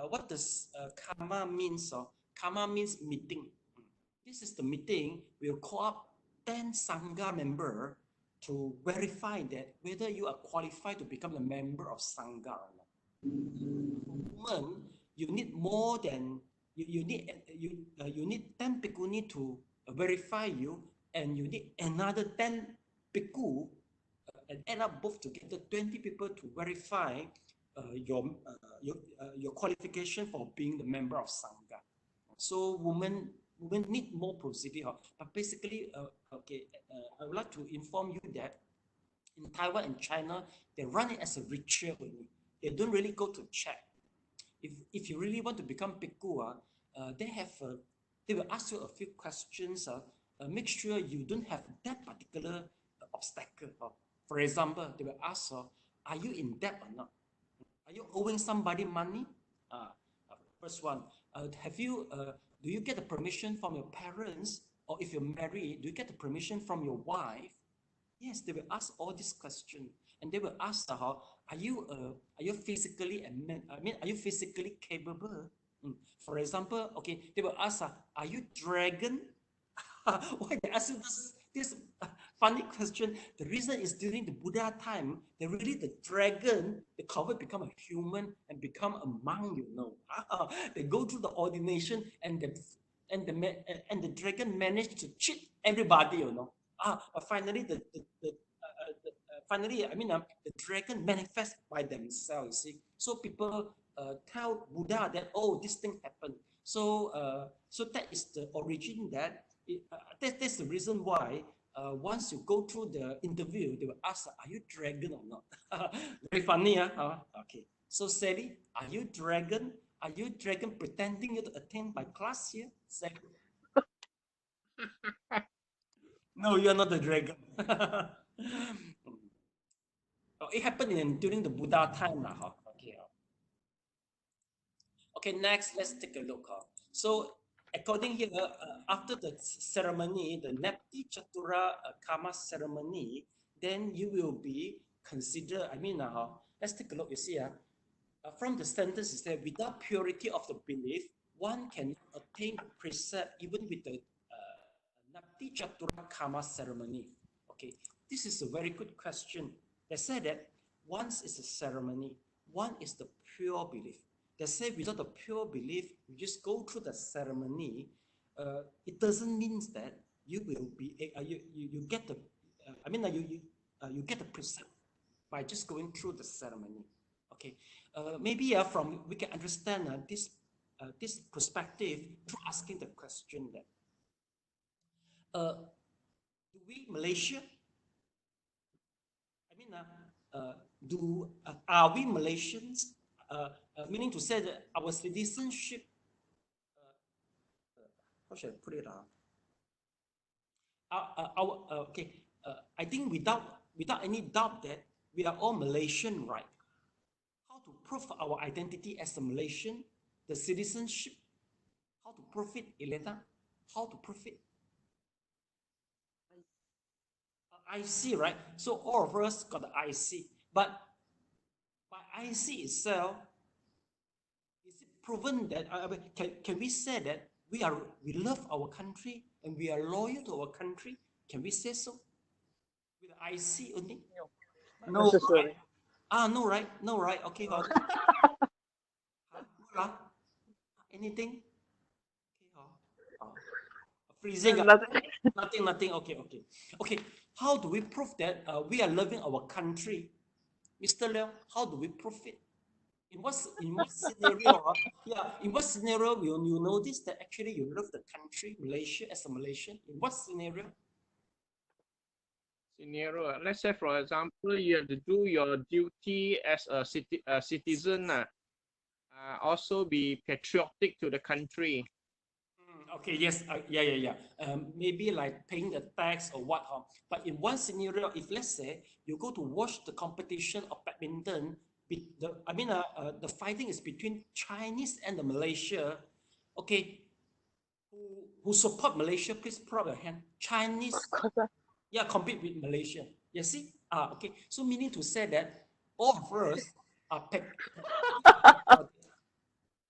What does karma means? Karma means meeting. This is the meeting. We'll call up 10 Sangha member to verify that whether you are qualified to become a member of Sangha or not. Woman, you need more than you need 10 bhikkhuni to verify you, and you need another 10 bhikkhu, and end up both together 20 people to verify your qualification for being the member of Sangha. So women need more procedure. But basically, I would like to inform you that in Taiwan and China, they run it as a ritual only. They don't really go to check. If you really want to become bhikkhu, they will ask you a few questions. Make sure you don't have that particular obstacle. For example, they will ask, are you in debt or not? Are you owing somebody money? First one, do you get the permission from your parents? Or if you're married, do you get the permission from your wife? Yes, they will ask all these questions, and they will ask, are you physically are you physically capable? For example, okay, they will ask, are you dragon? Why they ask you this funny question? The reason is during the Buddha time, the dragon, the convert become a human and become a monk. They go through the ordination, and the dragon managed to cheat everybody. But finally, the dragon manifests by themselves. You see, so people tell Buddha that, oh, this thing happened. So that is the origin. That's the reason why once you go through the interview, they will ask, are you dragon or not? Very funny, huh? Okay. So Sally, are you dragon? Are you dragon pretending you to attend my class here? Sally? No, you are not the dragon. It happened during the Buddha time. Okay, next, let's take a look. So, according here, after the ceremony, the Nepti Chatura Karma ceremony, then you will be considered, let's take a look. You see, from the sentence, it says, without purity of the belief, one can attain precept even with the Nepti Chatura Karma ceremony. Okay, this is a very good question. They said that once is a ceremony, one is the pure belief. They say without the pure belief, you just go through the ceremony. It doesn't mean that you will be you get the you get the precept by just going through the ceremony. Okay, maybe from we can understand this perspective through asking the question that do we Malaysia? I mean, are we Malaysians? Meaning to say that our citizenship. How should I put it? Okay. I think without any doubt that we are all Malaysian, right? How to prove our identity as a Malaysian, the citizenship? How to prove it, Elena? How to prove it? IC, right? So all of us got the IC, but by IC itself, is it proven that can we say that we love our country and we are loyal to our country? Can we say so? With the IC only? No, necessarily. Right? No, right? No, right? Okay, huh? Anything? Okay, freezing. Nothing. Okay. How do we prove that we are loving our country? Mr. Leong, how do we prove it? In what scenario? In what scenario will you notice that actually you love the country, Malaysia, as a Malaysian? In what scenario? Let's say, for example, you have to do your duty as a citizen, also be patriotic to the country. Okay, yes, yeah. Maybe like paying the tax or what, but in one scenario, if let's say you go to watch the competition of badminton, the fighting is between Chinese and the Malaysia. Okay, who support Malaysia? Please put up your hand. Chinese, yeah, compete with Malaysia. You see, okay. So meaning to say that all of us are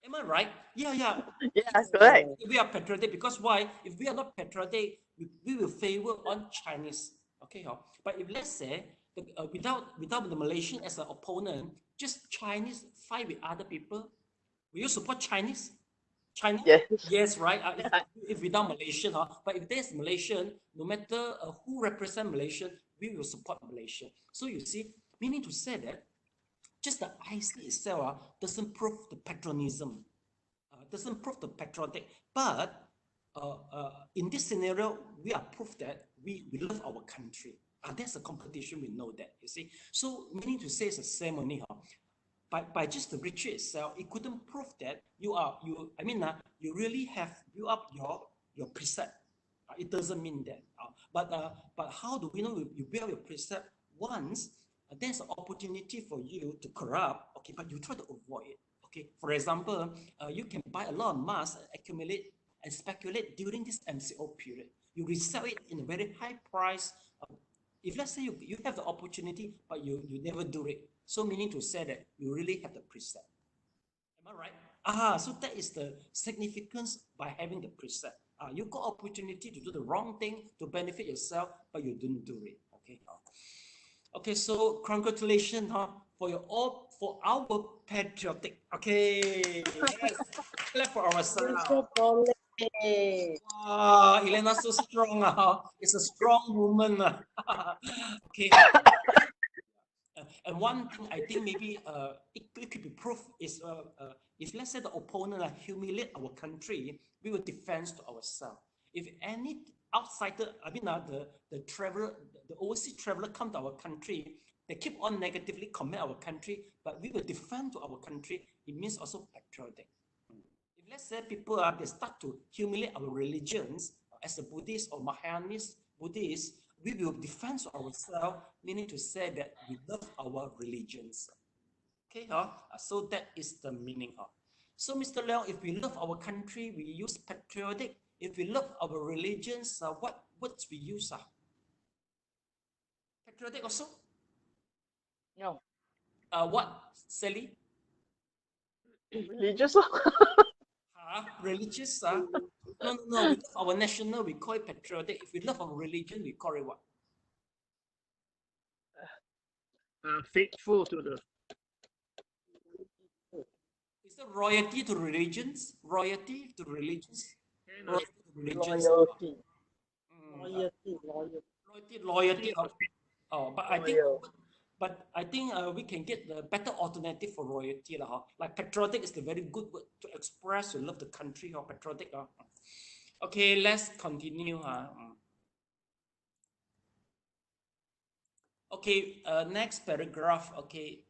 Am I right? Yeah. Yeah, correct. We are patriotic because why? If we are not patriotic, we will favor on Chinese. Okay, but if let's say without the Malaysian as an opponent, just Chinese fight with other people, will you support Chinese? China? Yes, right. If without Malaysian, but if there's Malaysian, no matter who represent Malaysian, we will support Malaysia. So you see, meaning to say that just the IC itself doesn't prove the patriotism, doesn't prove the patriotic. But in this scenario, we are proof that we love our country. There's a competition, we know that, you see. So meaning to say it's the same only. By just the ritual itself, it couldn't prove that you really have built up your precept. It doesn't mean that. But how do we know you build your precept once? There's an opportunity for you to corrupt. Okay, but you try to avoid it. Okay, for example, you can buy a lot of masks, accumulate and speculate during this MCO period. You resell it in a very high price. If let's say you have the opportunity, but you never do it, so meaning to say that you really have the precept. Am I right? So that is the significance by having the precept. You got opportunity to do the wrong thing to benefit yourself, but you didn't do it. Okay. Okay, so congratulations for our patriotic. Okay, yes, clap for ourselves. Wow, Elena's so strong. It's a strong woman. Okay. And one thing I think maybe it could be proof is if let's say the opponent humiliate our country, we will defend to ourselves. If any outsider, the traveler, the overseas traveler come to our country, they keep on negatively comment our country, but we will defend to our country. It means also patriotic. If let's say people they start to humiliate our religions as a Buddhist or Mahayanist Buddhist, we will defend ourselves, meaning to say that we love our religions. Okay, so that is the meaning. So, Mr. Leong, if we love our country, we use patriotic. If we love our religions, what words we use? Patriotic also? No. What, Sally? Religious. Religious? No. We love our national, we call it patriotic. If we love our religion, we call it what? Faithful to the. Is it royalty to religions? Royalty to religions? Loyalty. Loyalty. Oh, but I think But I think we can get the better alternative for royalty. Like patriotic is the very good word to express you love the country or patriotic. Okay, let's continue. Okay, next paragraph. Okay,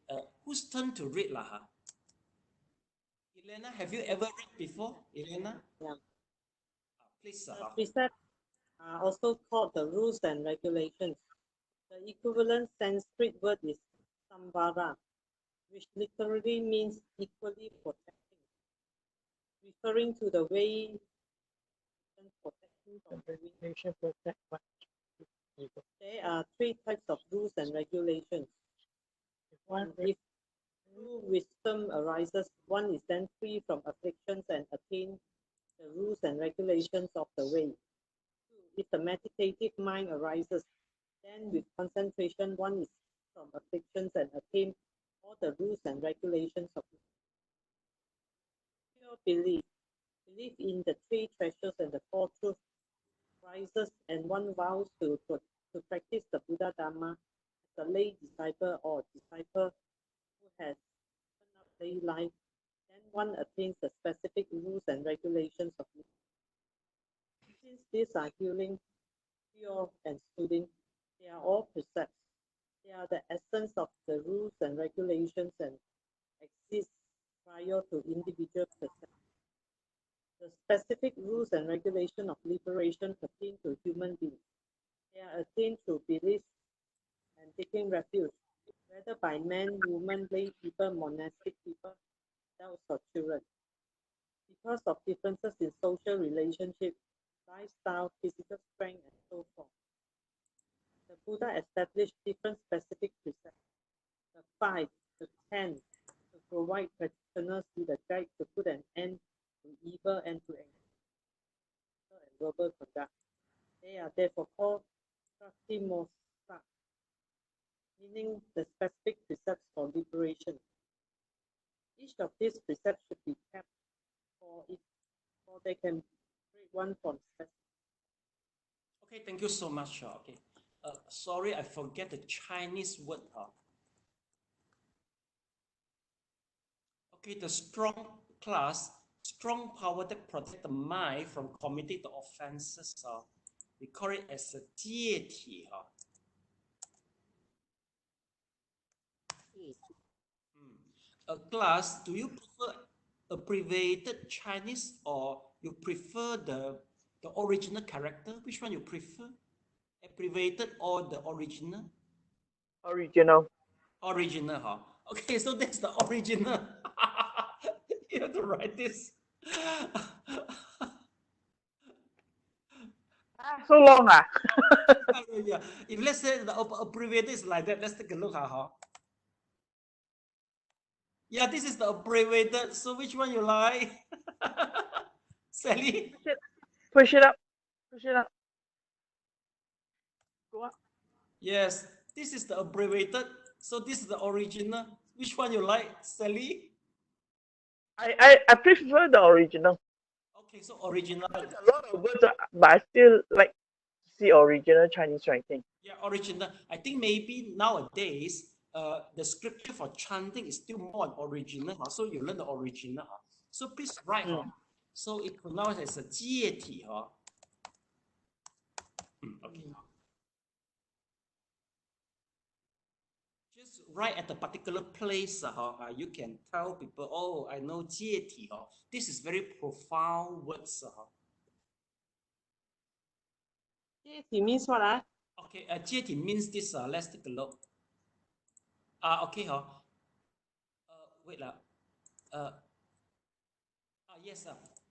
whose turn to read? Elena, have you ever read before? Elena? Yeah. Please. The precepts are also called the rules and regulations. The equivalent Sanskrit word is samvara, which literally means equally protecting, referring to the way protecting from doing. Regulation protect what? There are three types of rules and regulations. One, if true wisdom arises, one is then free from afflictions and attain the rules and regulations of the way. Two, if the meditative mind arises, then with concentration, one is from afflictions and attain all the rules and regulations of pure belief. Belief in the three treasures and the four truths rises, and one vows to practice the Buddha Dharma as a lay disciple or disciple who has given up lay life, then one attains the specific rules and regulations of life. Since these are healing, pure, and soothing, they are all precepts. They are the essence of the rules and regulations and exist prior to individual precepts. The specific rules and regulations of liberation pertain to human beings. They are attained through belief and taking refuge, whether by men, women, lay people, monastic people, adults, or children. Because of differences in social relationships, lifestyle, physical strength, and so forth, the Buddha established different specific precepts. The 5, the 10, to provide practitioners with a guide to put an end to evil and to encourage and verbal conduct. They are therefore called Praktimosa, meaning the specific precepts for liberation. Each of these precepts should be kept, for they can break one from specific. Okay, thank you so much. Okay, sorry, I forget the Chinese word. Okay, the strong power that protect the mind from committing the offenses. We call it as a 戒体. Class, do you prefer abbreviated Chinese or you prefer the original character? Which one you prefer? Abbreviated or the original? Original. Original. Okay, so that's the original. You have to write this. So long. Yeah. If let's say the abbreviated is like that, let's take a look. Yeah, this is the abbreviated. So which one you like? Sally? Push it up. Push it up. Go up. Yes, this is the abbreviated. So this is the original. Which one you like, Sally? I prefer the original. Okay, so original. There's a lot of words, but I still like to see original Chinese writing. Yeah, original. I think maybe nowadays, the scripture for chanting is still more original. So you learn the original. So please write. So it pronounced as a 戒体. Okay. Just write at a particular place. You can tell people, oh, I know 戒体. This is very profound words. 戒体 means what? Okay, 戒体 means this. Let's take a look. Okay. Wait. Yes.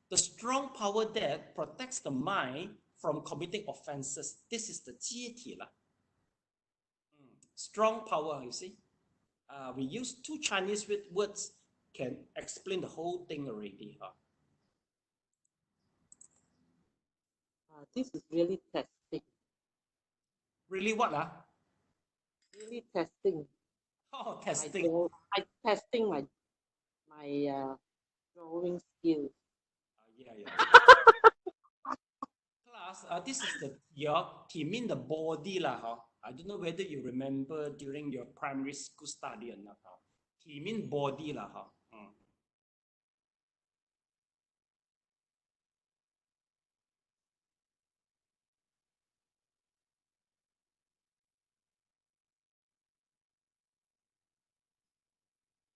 The strong power that protects the mind from committing offenses. This is the 戒体. Strong power, you see. We use two Chinese words can explain the whole thing already. This is really testing. Really what? Really testing. Oh, testing. I testing my drawing skills. Yeah. Class, this is the Ti mean the body. I don't know whether you remember during your primary school study or not. He mean body lah.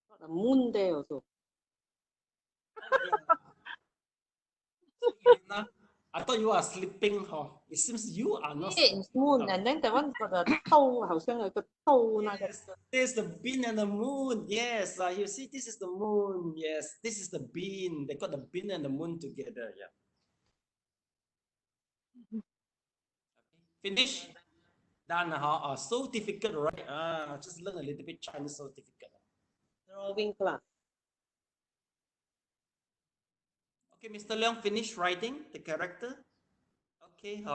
Got a moon there also. I thought you are sleeping. It seems you are not Yeah, it's moon, and then the one got a toe, 好像有個toe那個。 Yes, there's the bean and the moon. Yes, you see, this is the moon. Yes, this is the bean. They got the bean and the moon together. Yeah. Finish. Done. So difficult, right? Just learn a little bit Chinese. So difficult. Drawing class. Okay, Mr. Leong, finish writing the character. Okay,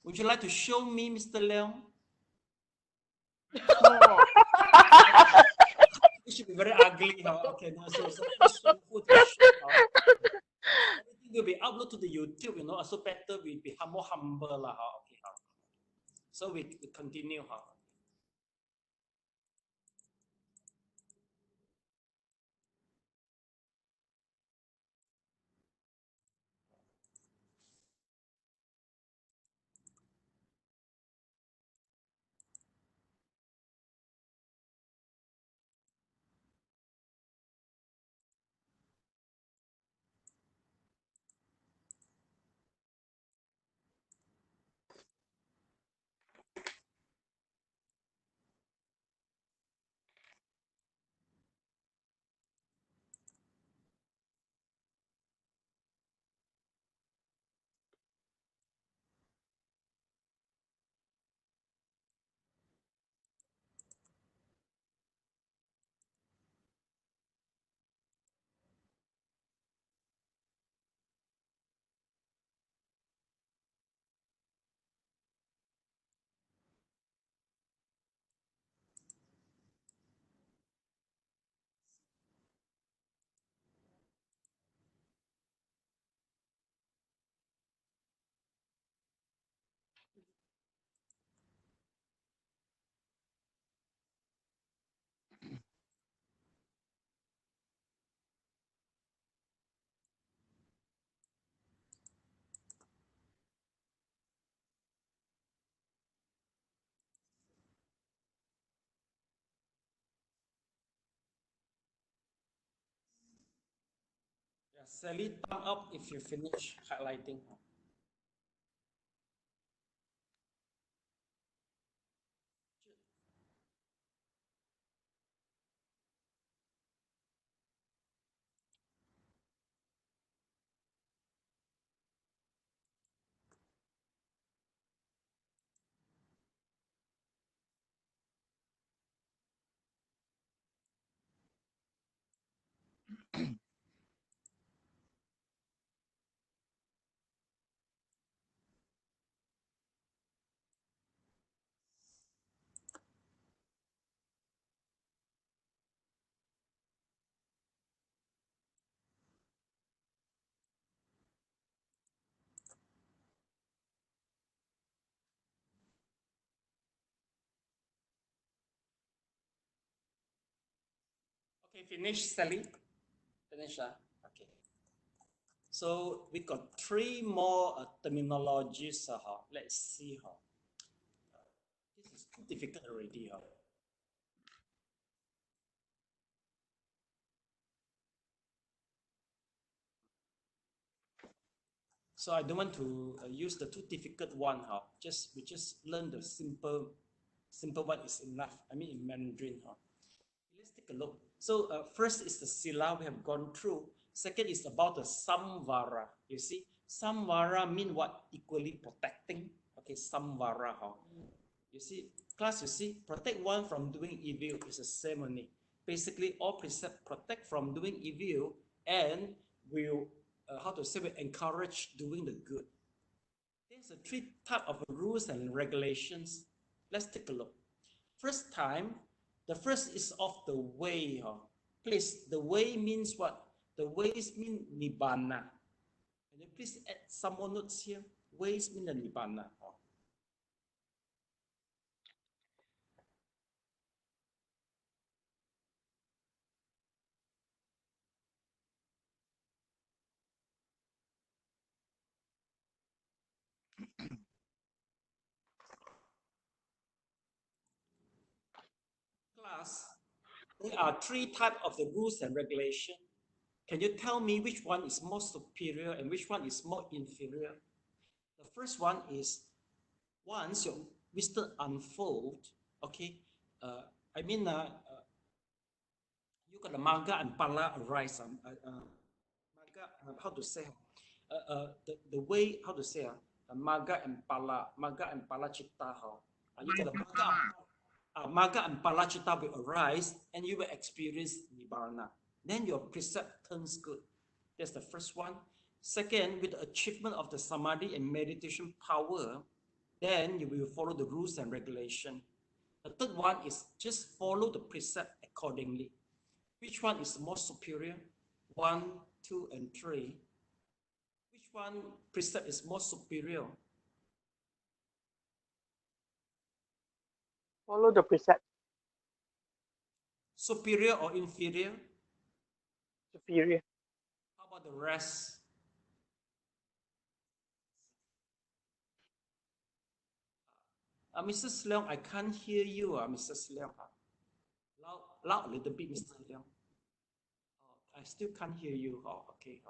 would you like to show me, Mr. Leong? Oh, It should be very ugly. Okay, no, so everything will be uploaded to the YouTube, so better we be more humble. Okay, so we continue. Yeah, Sally, thumb up if you finish highlighting. Okay, finish, Sally. Finish. Okay. So we got three more terminologies. Let's see. This is too difficult already. So I don't want to use the too difficult one. We just learn the simple one is enough. I mean in Mandarin. Let's take a look. So first is the sila we have gone through. Second is about the samvara. You see, samvara mean what? Equally protecting. Okay, samvara. You see, class, you see, protect one from doing evil is the same only. Basically, all precept protect from doing evil and will, we encourage doing the good. There's a three type of rules and regulations. Let's take a look. First time, the first is of the way. Please, the way means what? The ways mean nibbana. Can you please add some more notes here? Ways mean the nibbana. class, there are three types of the rules and regulation. Can you tell me which one is more superior and which one is more inferior? The first one is once your wisdom unfold, okay, you got the Magga and Pala arise. Magga, how to say? The way, how to say? Magga and Pala Chitta. You got the Magga and Pala Chitta will arise and you will experience Nibbana. Then your precept turns good. That's the first one. Second, with the achievement of the Samadhi and meditation power, then you will follow the rules and regulation. The third one is just follow the precept accordingly. Which one is more superior? 1, 2, and 3. Which one precept is more superior? Follow the precept. Superior or inferior? Superior. How about the rest? Mrs. Leong, I can't hear you, Mrs. Leong. Loud a little bit, Mr. Leong. I still can't hear you. Okay.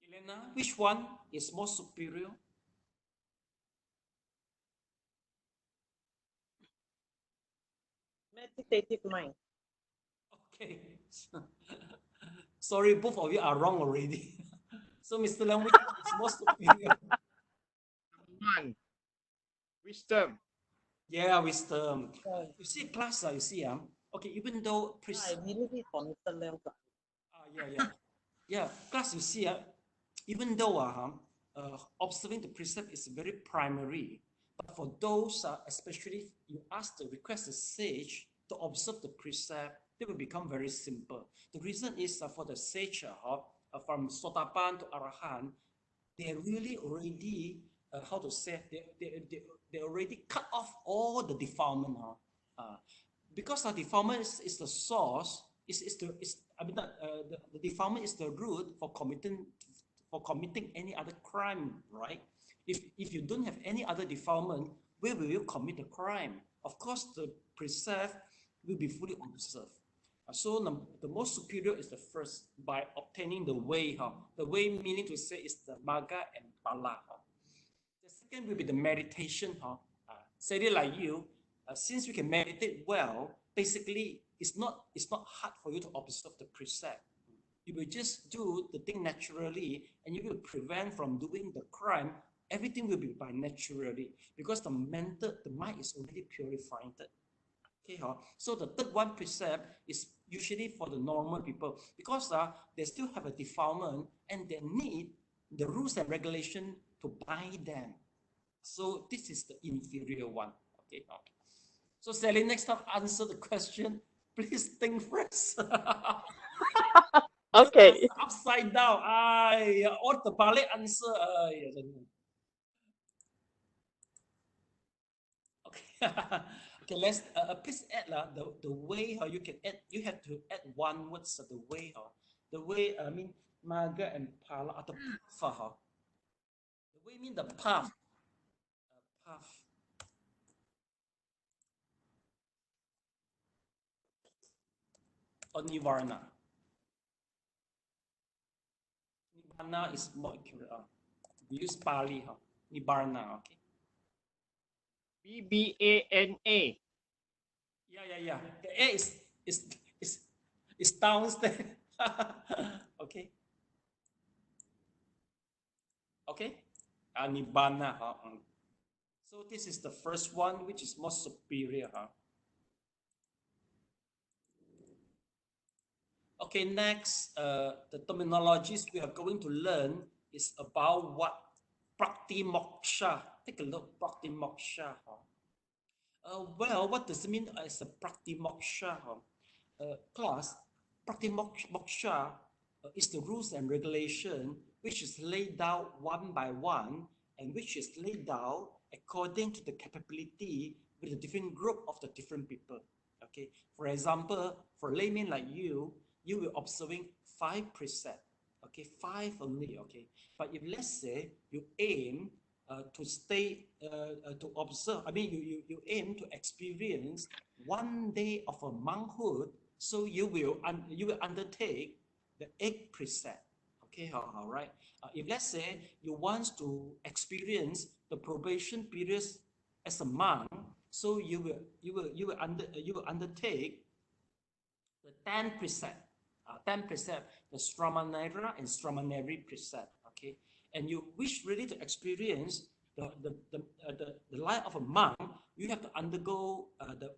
Elena, which one is more superior? Meditative mind. Okay. Sorry, both of you are wrong already. So, Mr. Leong, which one is more superior? One, wisdom. Yeah, wisdom. You see, class, you see, okay, even though I really need for Mr. Leong. Yeah, class, you see, even though observing the precept is very primary, but for those, especially you request the sage to observe the precept, they will become very simple. The reason is for the sage from Sotapan to Arahant, they really already, how to say, they already cut off all the defilement. Because the defilement is the source, the defilement is the root for committing any other crime, right? If you don't have any other defilement, where will you commit a crime? Of course, the precept will be fully observed. So the most superior is the first by obtaining the way. The way meaning to say is the Magga and Pala. The second will be the meditation. Say it like you, since you can meditate well, basically it's not hard for you to observe the precept. You will just do the thing naturally and you will prevent from doing the crime. Everything will be by naturally because the mind is already purified. Okay, so the third one precept is usually for the normal people because they still have a defilement and they need the rules and regulation to bind them. So this is the inferior one. Okay. So Sally, next time answer the question, please think first. Okay. Upside down. All the balik answer. Okay. Okay, let's please add the way how you can add. You have to add one word of the way. The way I mean Magga and Pala are the path. The way mean the path. Path. Or Nivarna. Nibbana is more accurate. We use Pali. Nibbana. Okay. Bbana. Yeah. The A is downstairs. Okay. Okay. Nibbana. So this is the first one, which is more superior. Okay, next, the terminologies we are going to learn is about what? Prakti moksha. Take a look, Prakti moksha. Well, what does it mean as a Prakti moksha? Class, Prakti moksha is the rules and regulation which is laid down one by one and which is laid down according to the capability with the different group of the different people. Okay, for example, for laymen like you will observing 5 precepts. Okay, 5 only. Okay, but if let's say you aim to stay, to observe. I mean, you aim to experience 1 day of a monkhood. So you will undertake the 8 precept. Okay, all right. If let's say you want to experience the probation period as a monk, so you will undertake the 10 precept, 10 precept, the śrāmaṇera and śrāmaṇeri precept. Okay, and you wish really to experience the life of a monk, you have to undergo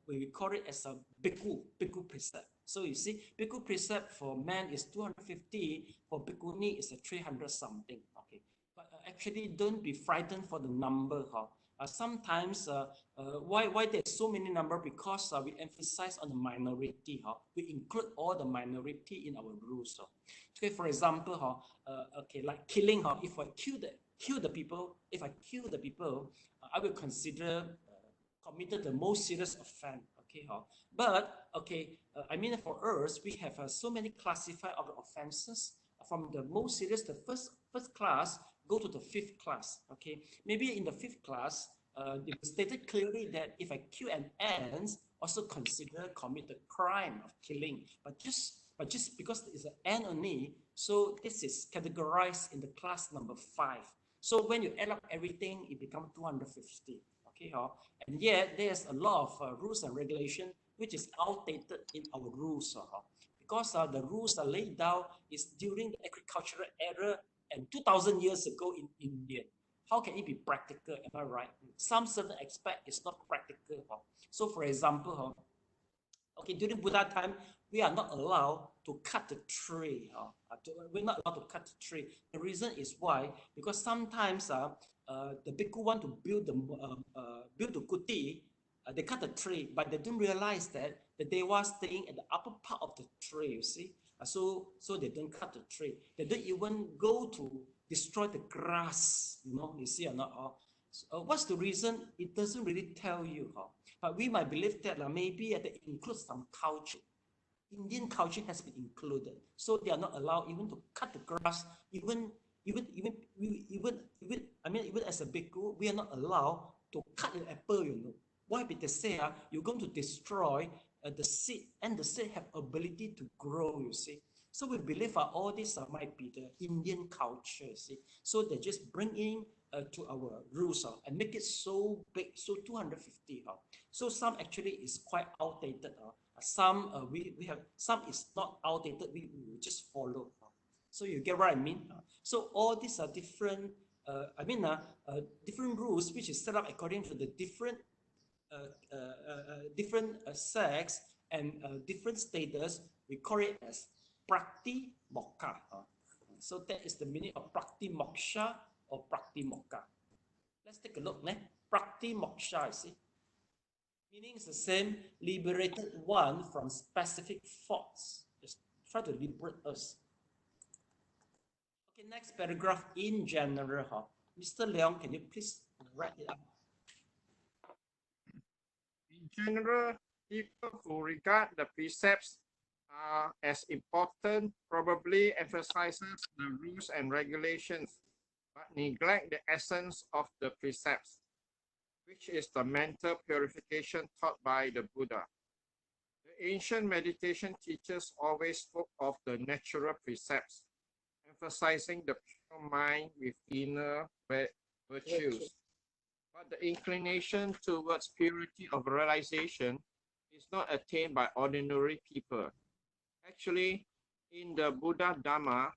we call it as a bhikkhu precept. So you see, bhikkhu precept for man is 250, for bhikkhuni is a 300 something. Okay, but actually don't be frightened for the number. Sometimes why there's so many number, because we emphasize on the minority. We include all the minority in our rules. Okay, for example, okay, like killing. If I kill the people, I will consider committed the most serious offense. Okay, but okay, I mean, for us, we have so many classified of the offenses, from the most serious, the first class, go to the 5th class. Okay, maybe in the 5th class, it stated clearly that if I kill an ant, also consider commit the crime of killing. But just because it's an ant only, so this is categorized in the class number 5. So when you add up everything, it becomes 250. Okay, and yet there's a lot of rules and regulation which is outdated in our rules. Because the rules are laid down is during the agricultural era and 2,000 years ago in India. How can it be practical? Am I right? Some certain aspect is not practical. So for example, okay, during Buddha time, we are not allowed to cut the tree. We're not allowed to cut the tree. The reason is why? Because sometimes the bhikkhu want to build the kuti, they cut the tree, but they don't realize that the dewa staying at the upper part of the tree, you see. So they don't cut the tree. They don't even go to destroy the grass, you see or not. What's the reason? It doesn't really tell you. But we might believe that maybe they include some culture. Indian culture has been included, so they are not allowed even to cut the grass. Even as a bhikkhu, we are not allowed to cut an apple. Why? Because they say you're going to destroy the seed, and the seed have ability to grow. You see, so we believe all this might be the Indian culture. See, so they just bring in to our rules and make it so big, so 250. So some actually is quite outdated. Some we have, some is not outdated. We just follow. So you get what I mean? So all these are different. Different rules which is set up according to the different sex and different status. We call it as prakti moksha. So that is the meaning of prakti moksha or prakti moksha. Let's take a look. Prakti moksha, you see. Meaning is the same, liberated one from specific thoughts. Just try to liberate us. Okay, next paragraph in general. Mr. Leong, can you please write it up? In general, people who regard the precepts as important probably emphasizes the rules and regulations, but neglect the essence of the precepts, which is the mental purification taught by the Buddha. The ancient meditation teachers always spoke of the natural precepts, emphasizing the pure mind with inner virtues. But the inclination towards purity of realization is not attained by ordinary people. Actually, in the Buddha Dhamma,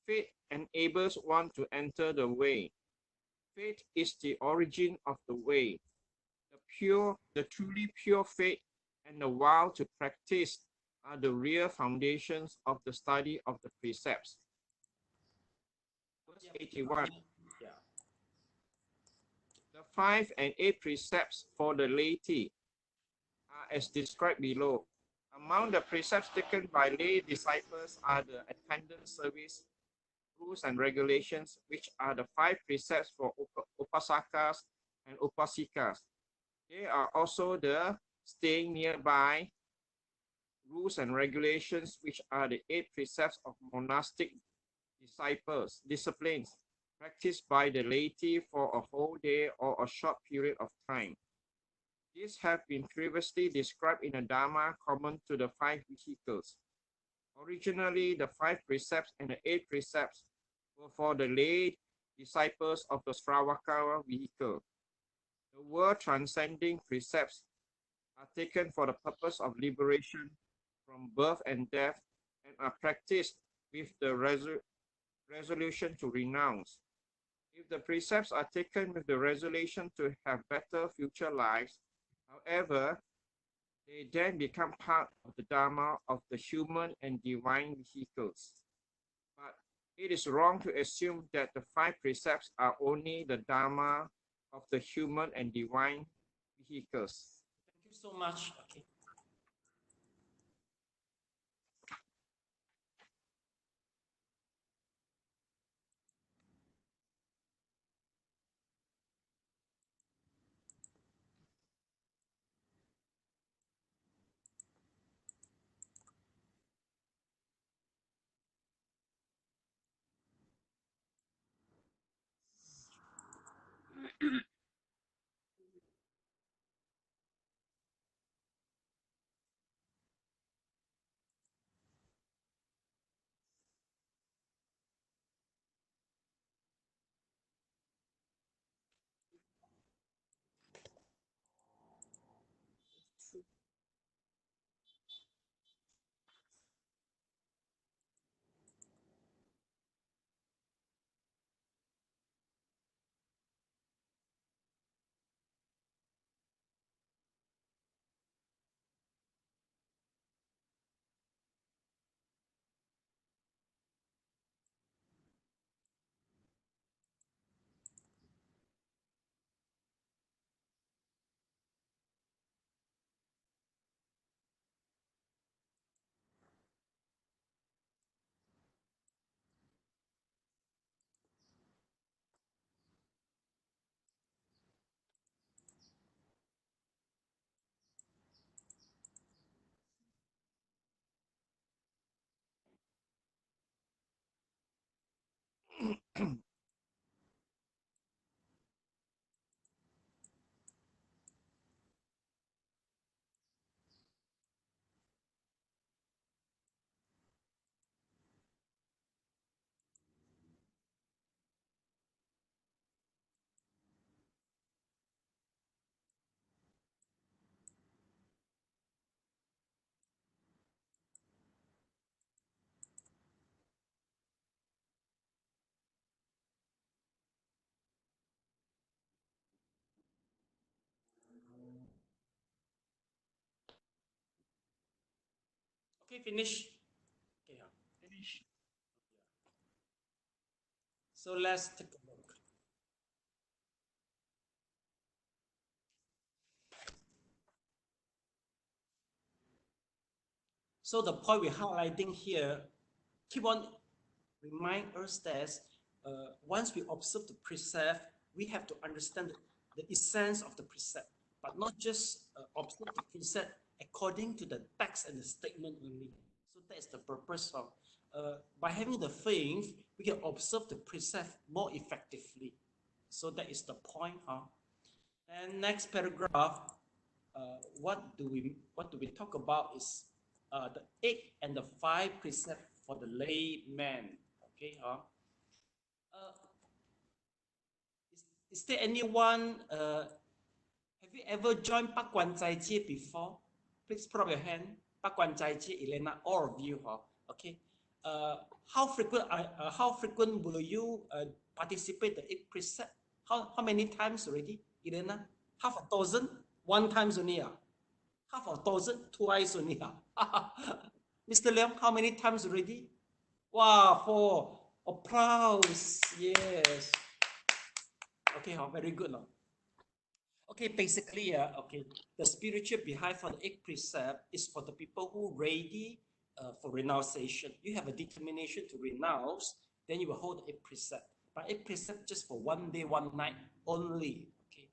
faith enables one to enter the way. Faith is the origin of the way. The truly pure faith and the vow to practice are the real foundations of the study of the precepts. Verse 81. The 5 and 8 precepts for the laity are as described below. Among the precepts taken by lay disciples are the attendant service, rules and regulations, which are the 5 precepts for upasakas and upasikas. They are also the staying nearby, rules and regulations, which are the 8 precepts of monastic disciplines. practiced by the laity for a whole day or a short period of time. These have been previously described in a Dharma common to the 5 vehicles. Originally, the 5 precepts and the 8 precepts were for the lay disciples of the Sravaka vehicle. The word transcending precepts are taken for the purpose of liberation from birth and death and are practiced with the resolution to renounce. If the precepts are taken with the resolution to have better future lives, however, they then become part of the Dharma of the human and divine vehicles. But it is wrong to assume that the 5 precepts are only the Dharma of the human and divine vehicles. Thank you so much. Okay. Okay, finish. Okay, Finish. so let's take a look. So the point we're highlighting here, keep on remind us that once we observe the precept, we have to understand the essence of the precept, but not just observe the precept according to the text and the statement only. So that's the purpose of, by having the faith, we can observe the precept more effectively. So that is the point, huh? And next paragraph, what do we talk about is the 8 and the 5 precept for the layman. Okay, is there anyone? Have you ever joined Pak Guan Zai Jie before? Please put up your hand. Pak Guan Zai Jie, Elena, all of you, okay. How frequent will you participate the 8 precept? How many times already, Elena? Half a dozen? 1 times only, half a dozen? Twice only, Mr. Leong, how many times already? Wow, 4. Applause. Yes. Okay, very good. Okay, basically, okay, the spiritual behind for the 8 precept is for the people who ready for renunciation. You have a determination to renounce, then you will hold the 8 precept. But 8 precept just for 1 day, 1 night only. Okay,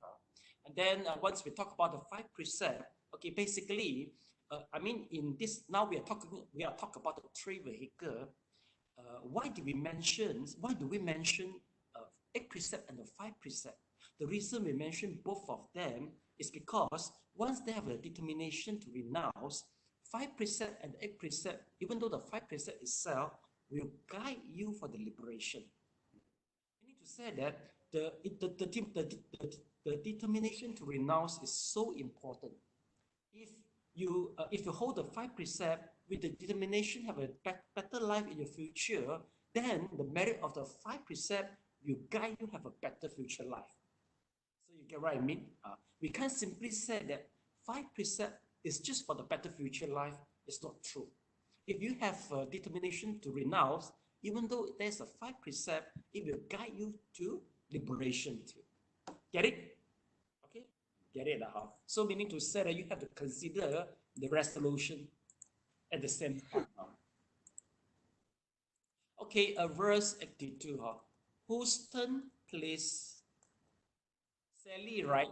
and then once we talk about the 5 precept, okay, basically, I mean, in this now we are talking about the 3 vehicle. Why do we mention 8 precept and the 5 precept. The reason we mention both of them is because once they have a determination to renounce, 5 precept and 8 precept, even though the 5 precept itself will guide you for the liberation. I need to say that the determination to renounce is so important. If you hold the 5 precept with the determination have a better life in your future, then the merit of the 5 precept will guide you have a better future life. So you get what I mean? We can't simply say that 5 precept is just for the better future life. It's not true. If you have a determination to renounce, even though there's a 5 precept, it will guide you to liberation too. Get it? Okay, get it? So meaning to say that you have to consider the resolution at the same time. Okay, verse 82. Whose turn, please? Sally, right?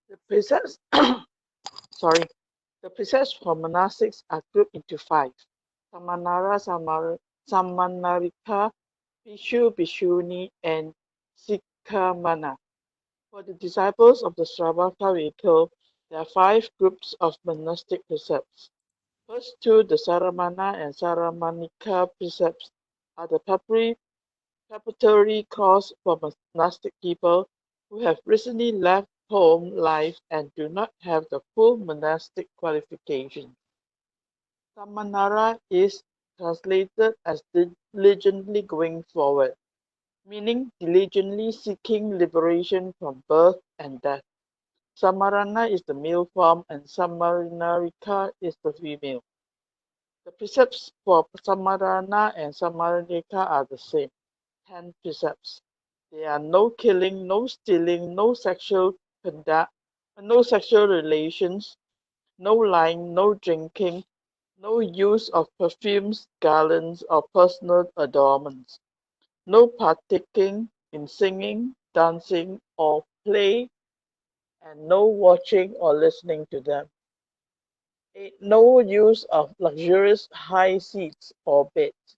The precepts, sorry, the precepts for monastics are grouped into 5. Samanara, Samanarika, Bhikkhu, Bhikkhuni, and Sikhamana. For the disciples of the Śrāvaka vehicle, there are 5 groups of monastic precepts. First two, the Saramana and Saramanika precepts, are the preparatory course for monastic people who have recently left home life and do not have the full monastic qualification. Samanara is translated as diligently going forward, meaning diligently seeking liberation from birth and death. Samarana is the male form and Samarinarika is the female. The precepts for Samarana and Samarinarika are the same, 10 precepts. They are no killing, no stealing, no sexual conduct, no sexual relations, no lying, no drinking, no use of perfumes, garlands, or personal adornments, no partaking in singing, dancing, or play, and no watching or listening to them. 8. No use of luxurious high seats or beds.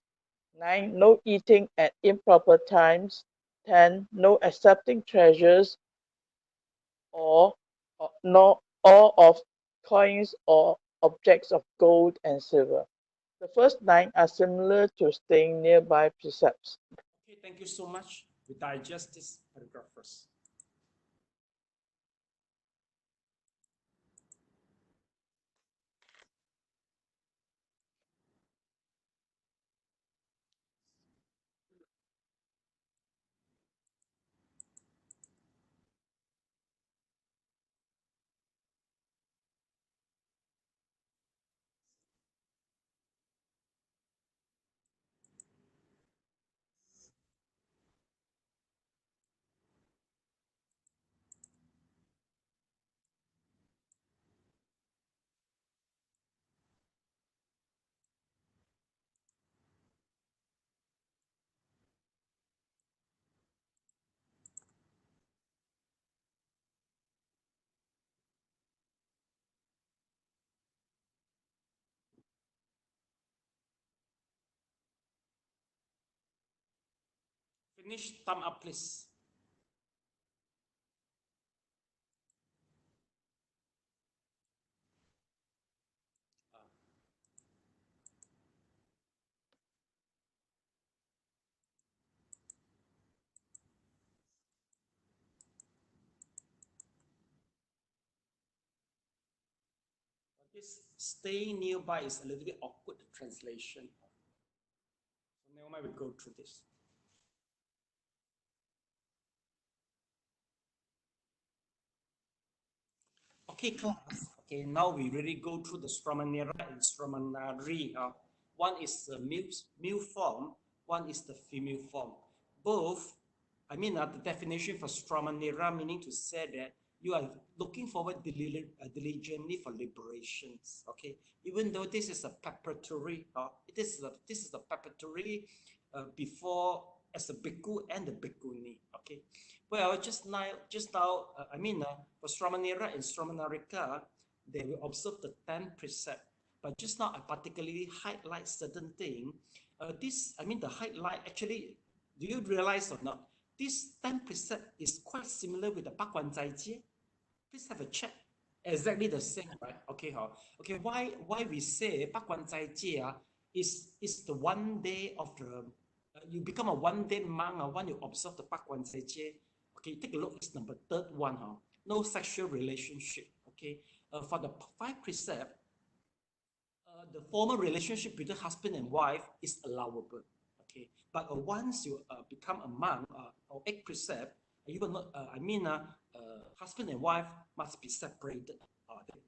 9. No eating at improper times. 10. No accepting treasures or of coins or objects of gold and silver. The first 9 are similar to staying nearby precepts. Okay, thank you so much. We digest this paragraph first. Finish, thumb up, please. This staying nearby is a little bit awkward translation. So never mind, we go through this. Okay, class. Okay, now we really go through the śrāmaṇera and śrāmaṇari. One is the male form, one is the female form. Both, the definition for śrāmaṇera meaning to say that you are looking forward diligently for liberations. Okay, even though this is a preparatory, this is a preparatory before as a bhikkhu and the bhikkhuni. Okay, well, just now, for śrāmaṇera and śrāmaṇarika, they will observe the 10 precept. But just now, I particularly highlight certain things this, I mean, the highlight actually, do you realize or not? This 10 precept is quite similar with the Bak Wan Zai Jie. Please have a check. Exactly the same, right? Okay, okay. Why we say Bak Wan Zai Jie is the one day of the you become a 1-day monk when you observe the Bak Wan Zai Jie. Okay, take a look. It's number 3rd one. No sexual relationship. Okay, for the 5 precept, the formal relationship between husband and wife is allowable. Okay, but once you become a monk or 8 precept, you will not. Husband and wife must be separated.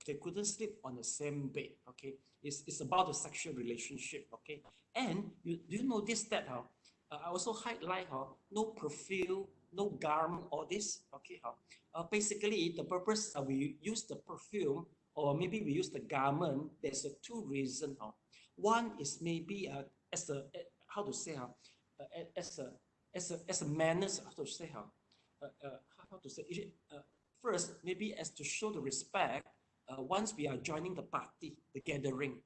They couldn't sleep on the same bed. Okay, it's about the sexual relationship. Okay, and do you notice that I also highlight no perfume, no garment, all this. Okay, basically the purpose we use the perfume or maybe we use the garment. There's 2 reasons. One is maybe as a how to say as a manners, how to say how to say first maybe as to show the respect once we are joining the party, the gathering.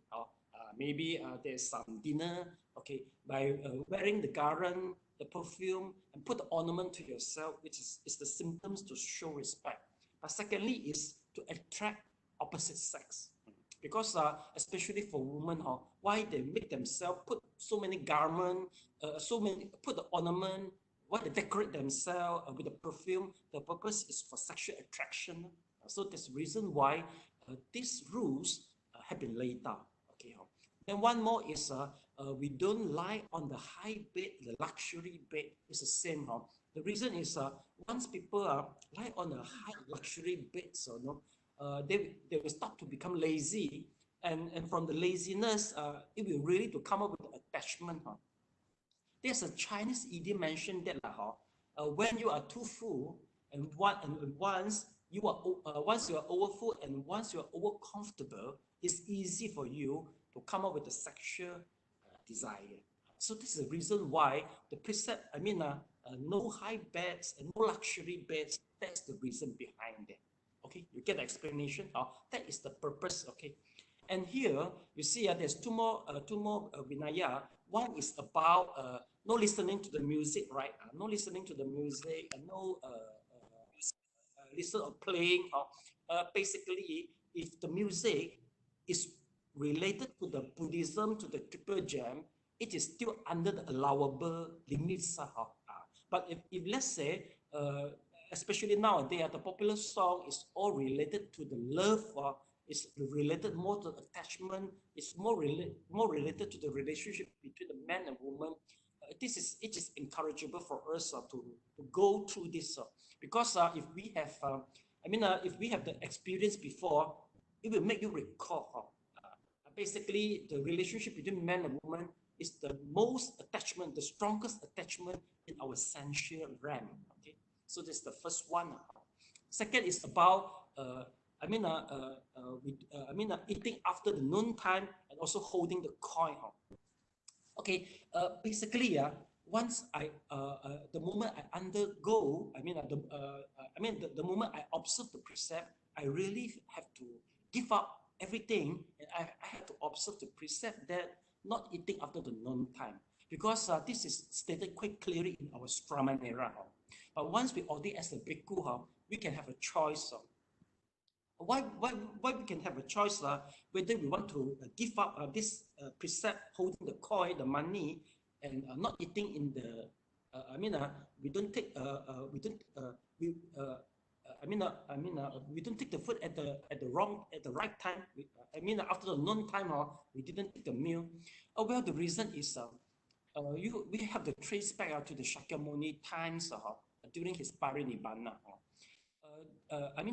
Maybe there's some dinner. Okay, by wearing the garment, the perfume, and put the ornament to yourself, which is the symptoms to show respect. But secondly is to attract opposite sex, because especially for women, why they make themselves put so many garments, put the ornament, why they decorate themselves with the perfume. The purpose is for sexual attraction. So that's the reason why these rules have been laid down. Okay, then one more is we don't lie on the high bed, the luxury bed. It's the same. The reason is once people lie on a high luxury bed, so they will start to become lazy, and from the laziness, it will really to come up with attachment. There's a Chinese idiom mentioned that when you are too full, and once you are overfull, and once you are over comfortable, it's easy for you to come up with a sexual desire. So this is the reason why the precept, no high beds and no luxury beds. That's the reason behind it. Okay, you get the explanation. That is the purpose. Okay, and here you see there's two more vinaya. One is about no listening to the music, right? No listening to the music, and no listen or playing. Basically, if the music is related to the Buddhism, to the triple gem, it is still under the allowable limits. But if let's say, especially nowadays, the popular song is all related to the love, is related more to attachment, it's more related to the relationship between the man and woman. It is encourageable for us to go through this because if we have, if we have the experience before, it will make you recall. Basically, the relationship between man and woman is the most attachment, the strongest attachment in our sensual realm. Okay, so this is the first one. Second is about eating after the noon time and also holding the coin. Okay, basically, once the moment I undergo, the moment I observe the precept, I really have to give up everything, and I have to observe the precept that not eating after the noon time, because this is stated quite clearly in our śrāmaṇera. But once we ordain as a bhikkhu, we can have a choice. Why we can have a choice whether we want to give up this precept, holding the coin, the money, and not eating in the we don't take we don't take the food at the right time. After the noon time, we didn't take the meal. Well, the reason is we have to trace back to the Shakyamuni times during his parinibbana.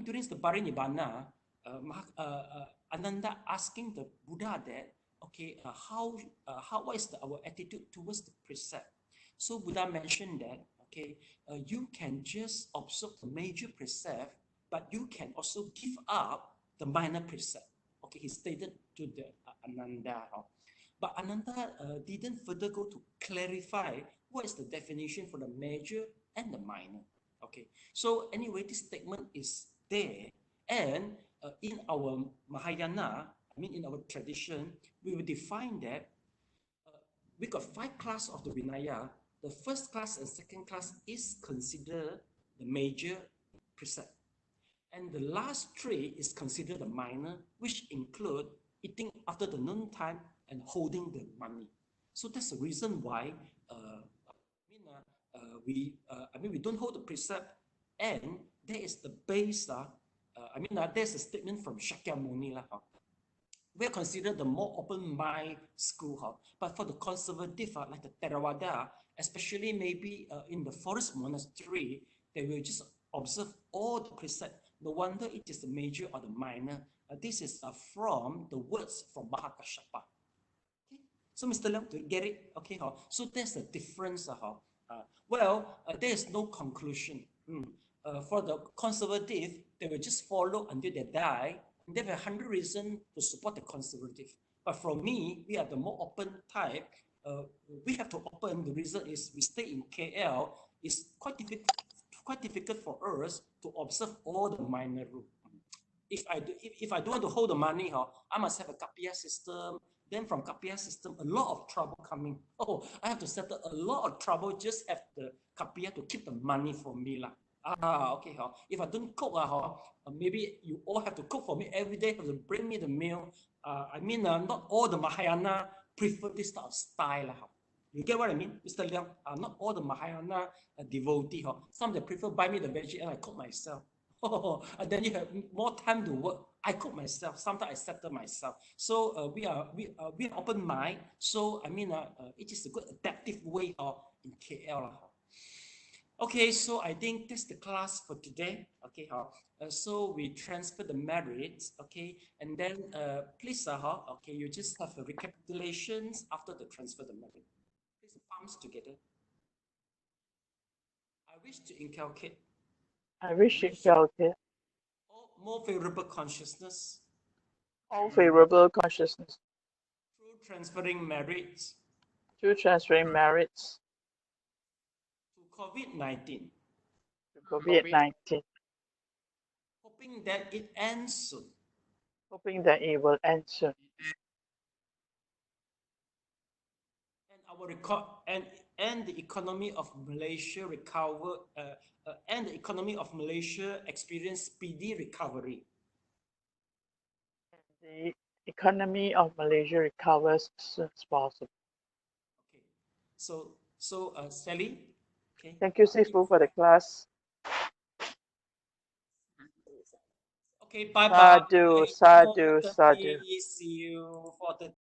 During the parinibbana, Ananda asking the Buddha that, okay, what is our attitude towards the precept? So Buddha mentioned that, okay, you can just observe the major precept, but you can also give up the minor precept. Okay, he stated to the Ananda. But Ananda didn't further go to clarify what is the definition for the major and the minor. Okay, so anyway, this statement is there, and in our Mahayana, in our tradition, we will define that we got 5 classes of the Vinaya. The first class and second class is considered the major precept. And the last 3 is considered the minor, which include eating after the noon time and holding the money. So that's the reason why we don't hold the precept, and there is the base. There's a statement from Shakyamuni. We're considered the more open mind school. But for the conservative, like the Theravada, especially maybe in the forest monastery, they will just observe all the precepts. No wonder it is the major or the minor. This is from the words from Mahakashapa. Okay, so Mr. Leong, do you get it? Okay, so there's the difference. There is no conclusion. For the conservative, they will just follow until they die. And they have 100 reasons to support the conservative. But for me, we are the more open type. We have to open. The reason is we stay in KL. It's quite difficult for us to observe all the minor rules. If I don't want to hold the money, I must have a kapia system. Then from kapia system, a lot of trouble coming. Oh, I have to settle a lot of trouble just have the kapia to keep the money for me. Okay. If I don't cook, maybe you all have to cook for me every day, have to bring me the meal. Not all the Mahayana prefer this type of style. You get what I mean, Mr. Leong? Not all the Mahayana devotee. Some they prefer buy me the veggie and I cook myself. And then you have more time to work. I cook myself. Sometimes I settle myself. So we are open mind. So it is a good adaptive way in KL. Okay, so I think that's the class for today. Okay, so we transfer the merits. Okay, and then please, okay, you just have a recapitulations after the transfer the merit. Please palms together. I wish to inculcate. More favorable consciousness. All favorable consciousness. Through transferring merits. To COVID-19. Hoping that it ends soon. Hoping that it will end soon. And our record and the economy of Malaysia recover. And the economy of Malaysia experience speedy recovery. The economy of Malaysia recovers as soon as possible. Okay, so Sally. Okay. Thank you, Sifu, for the class. Okay, bye bye. Sadhu. See you for the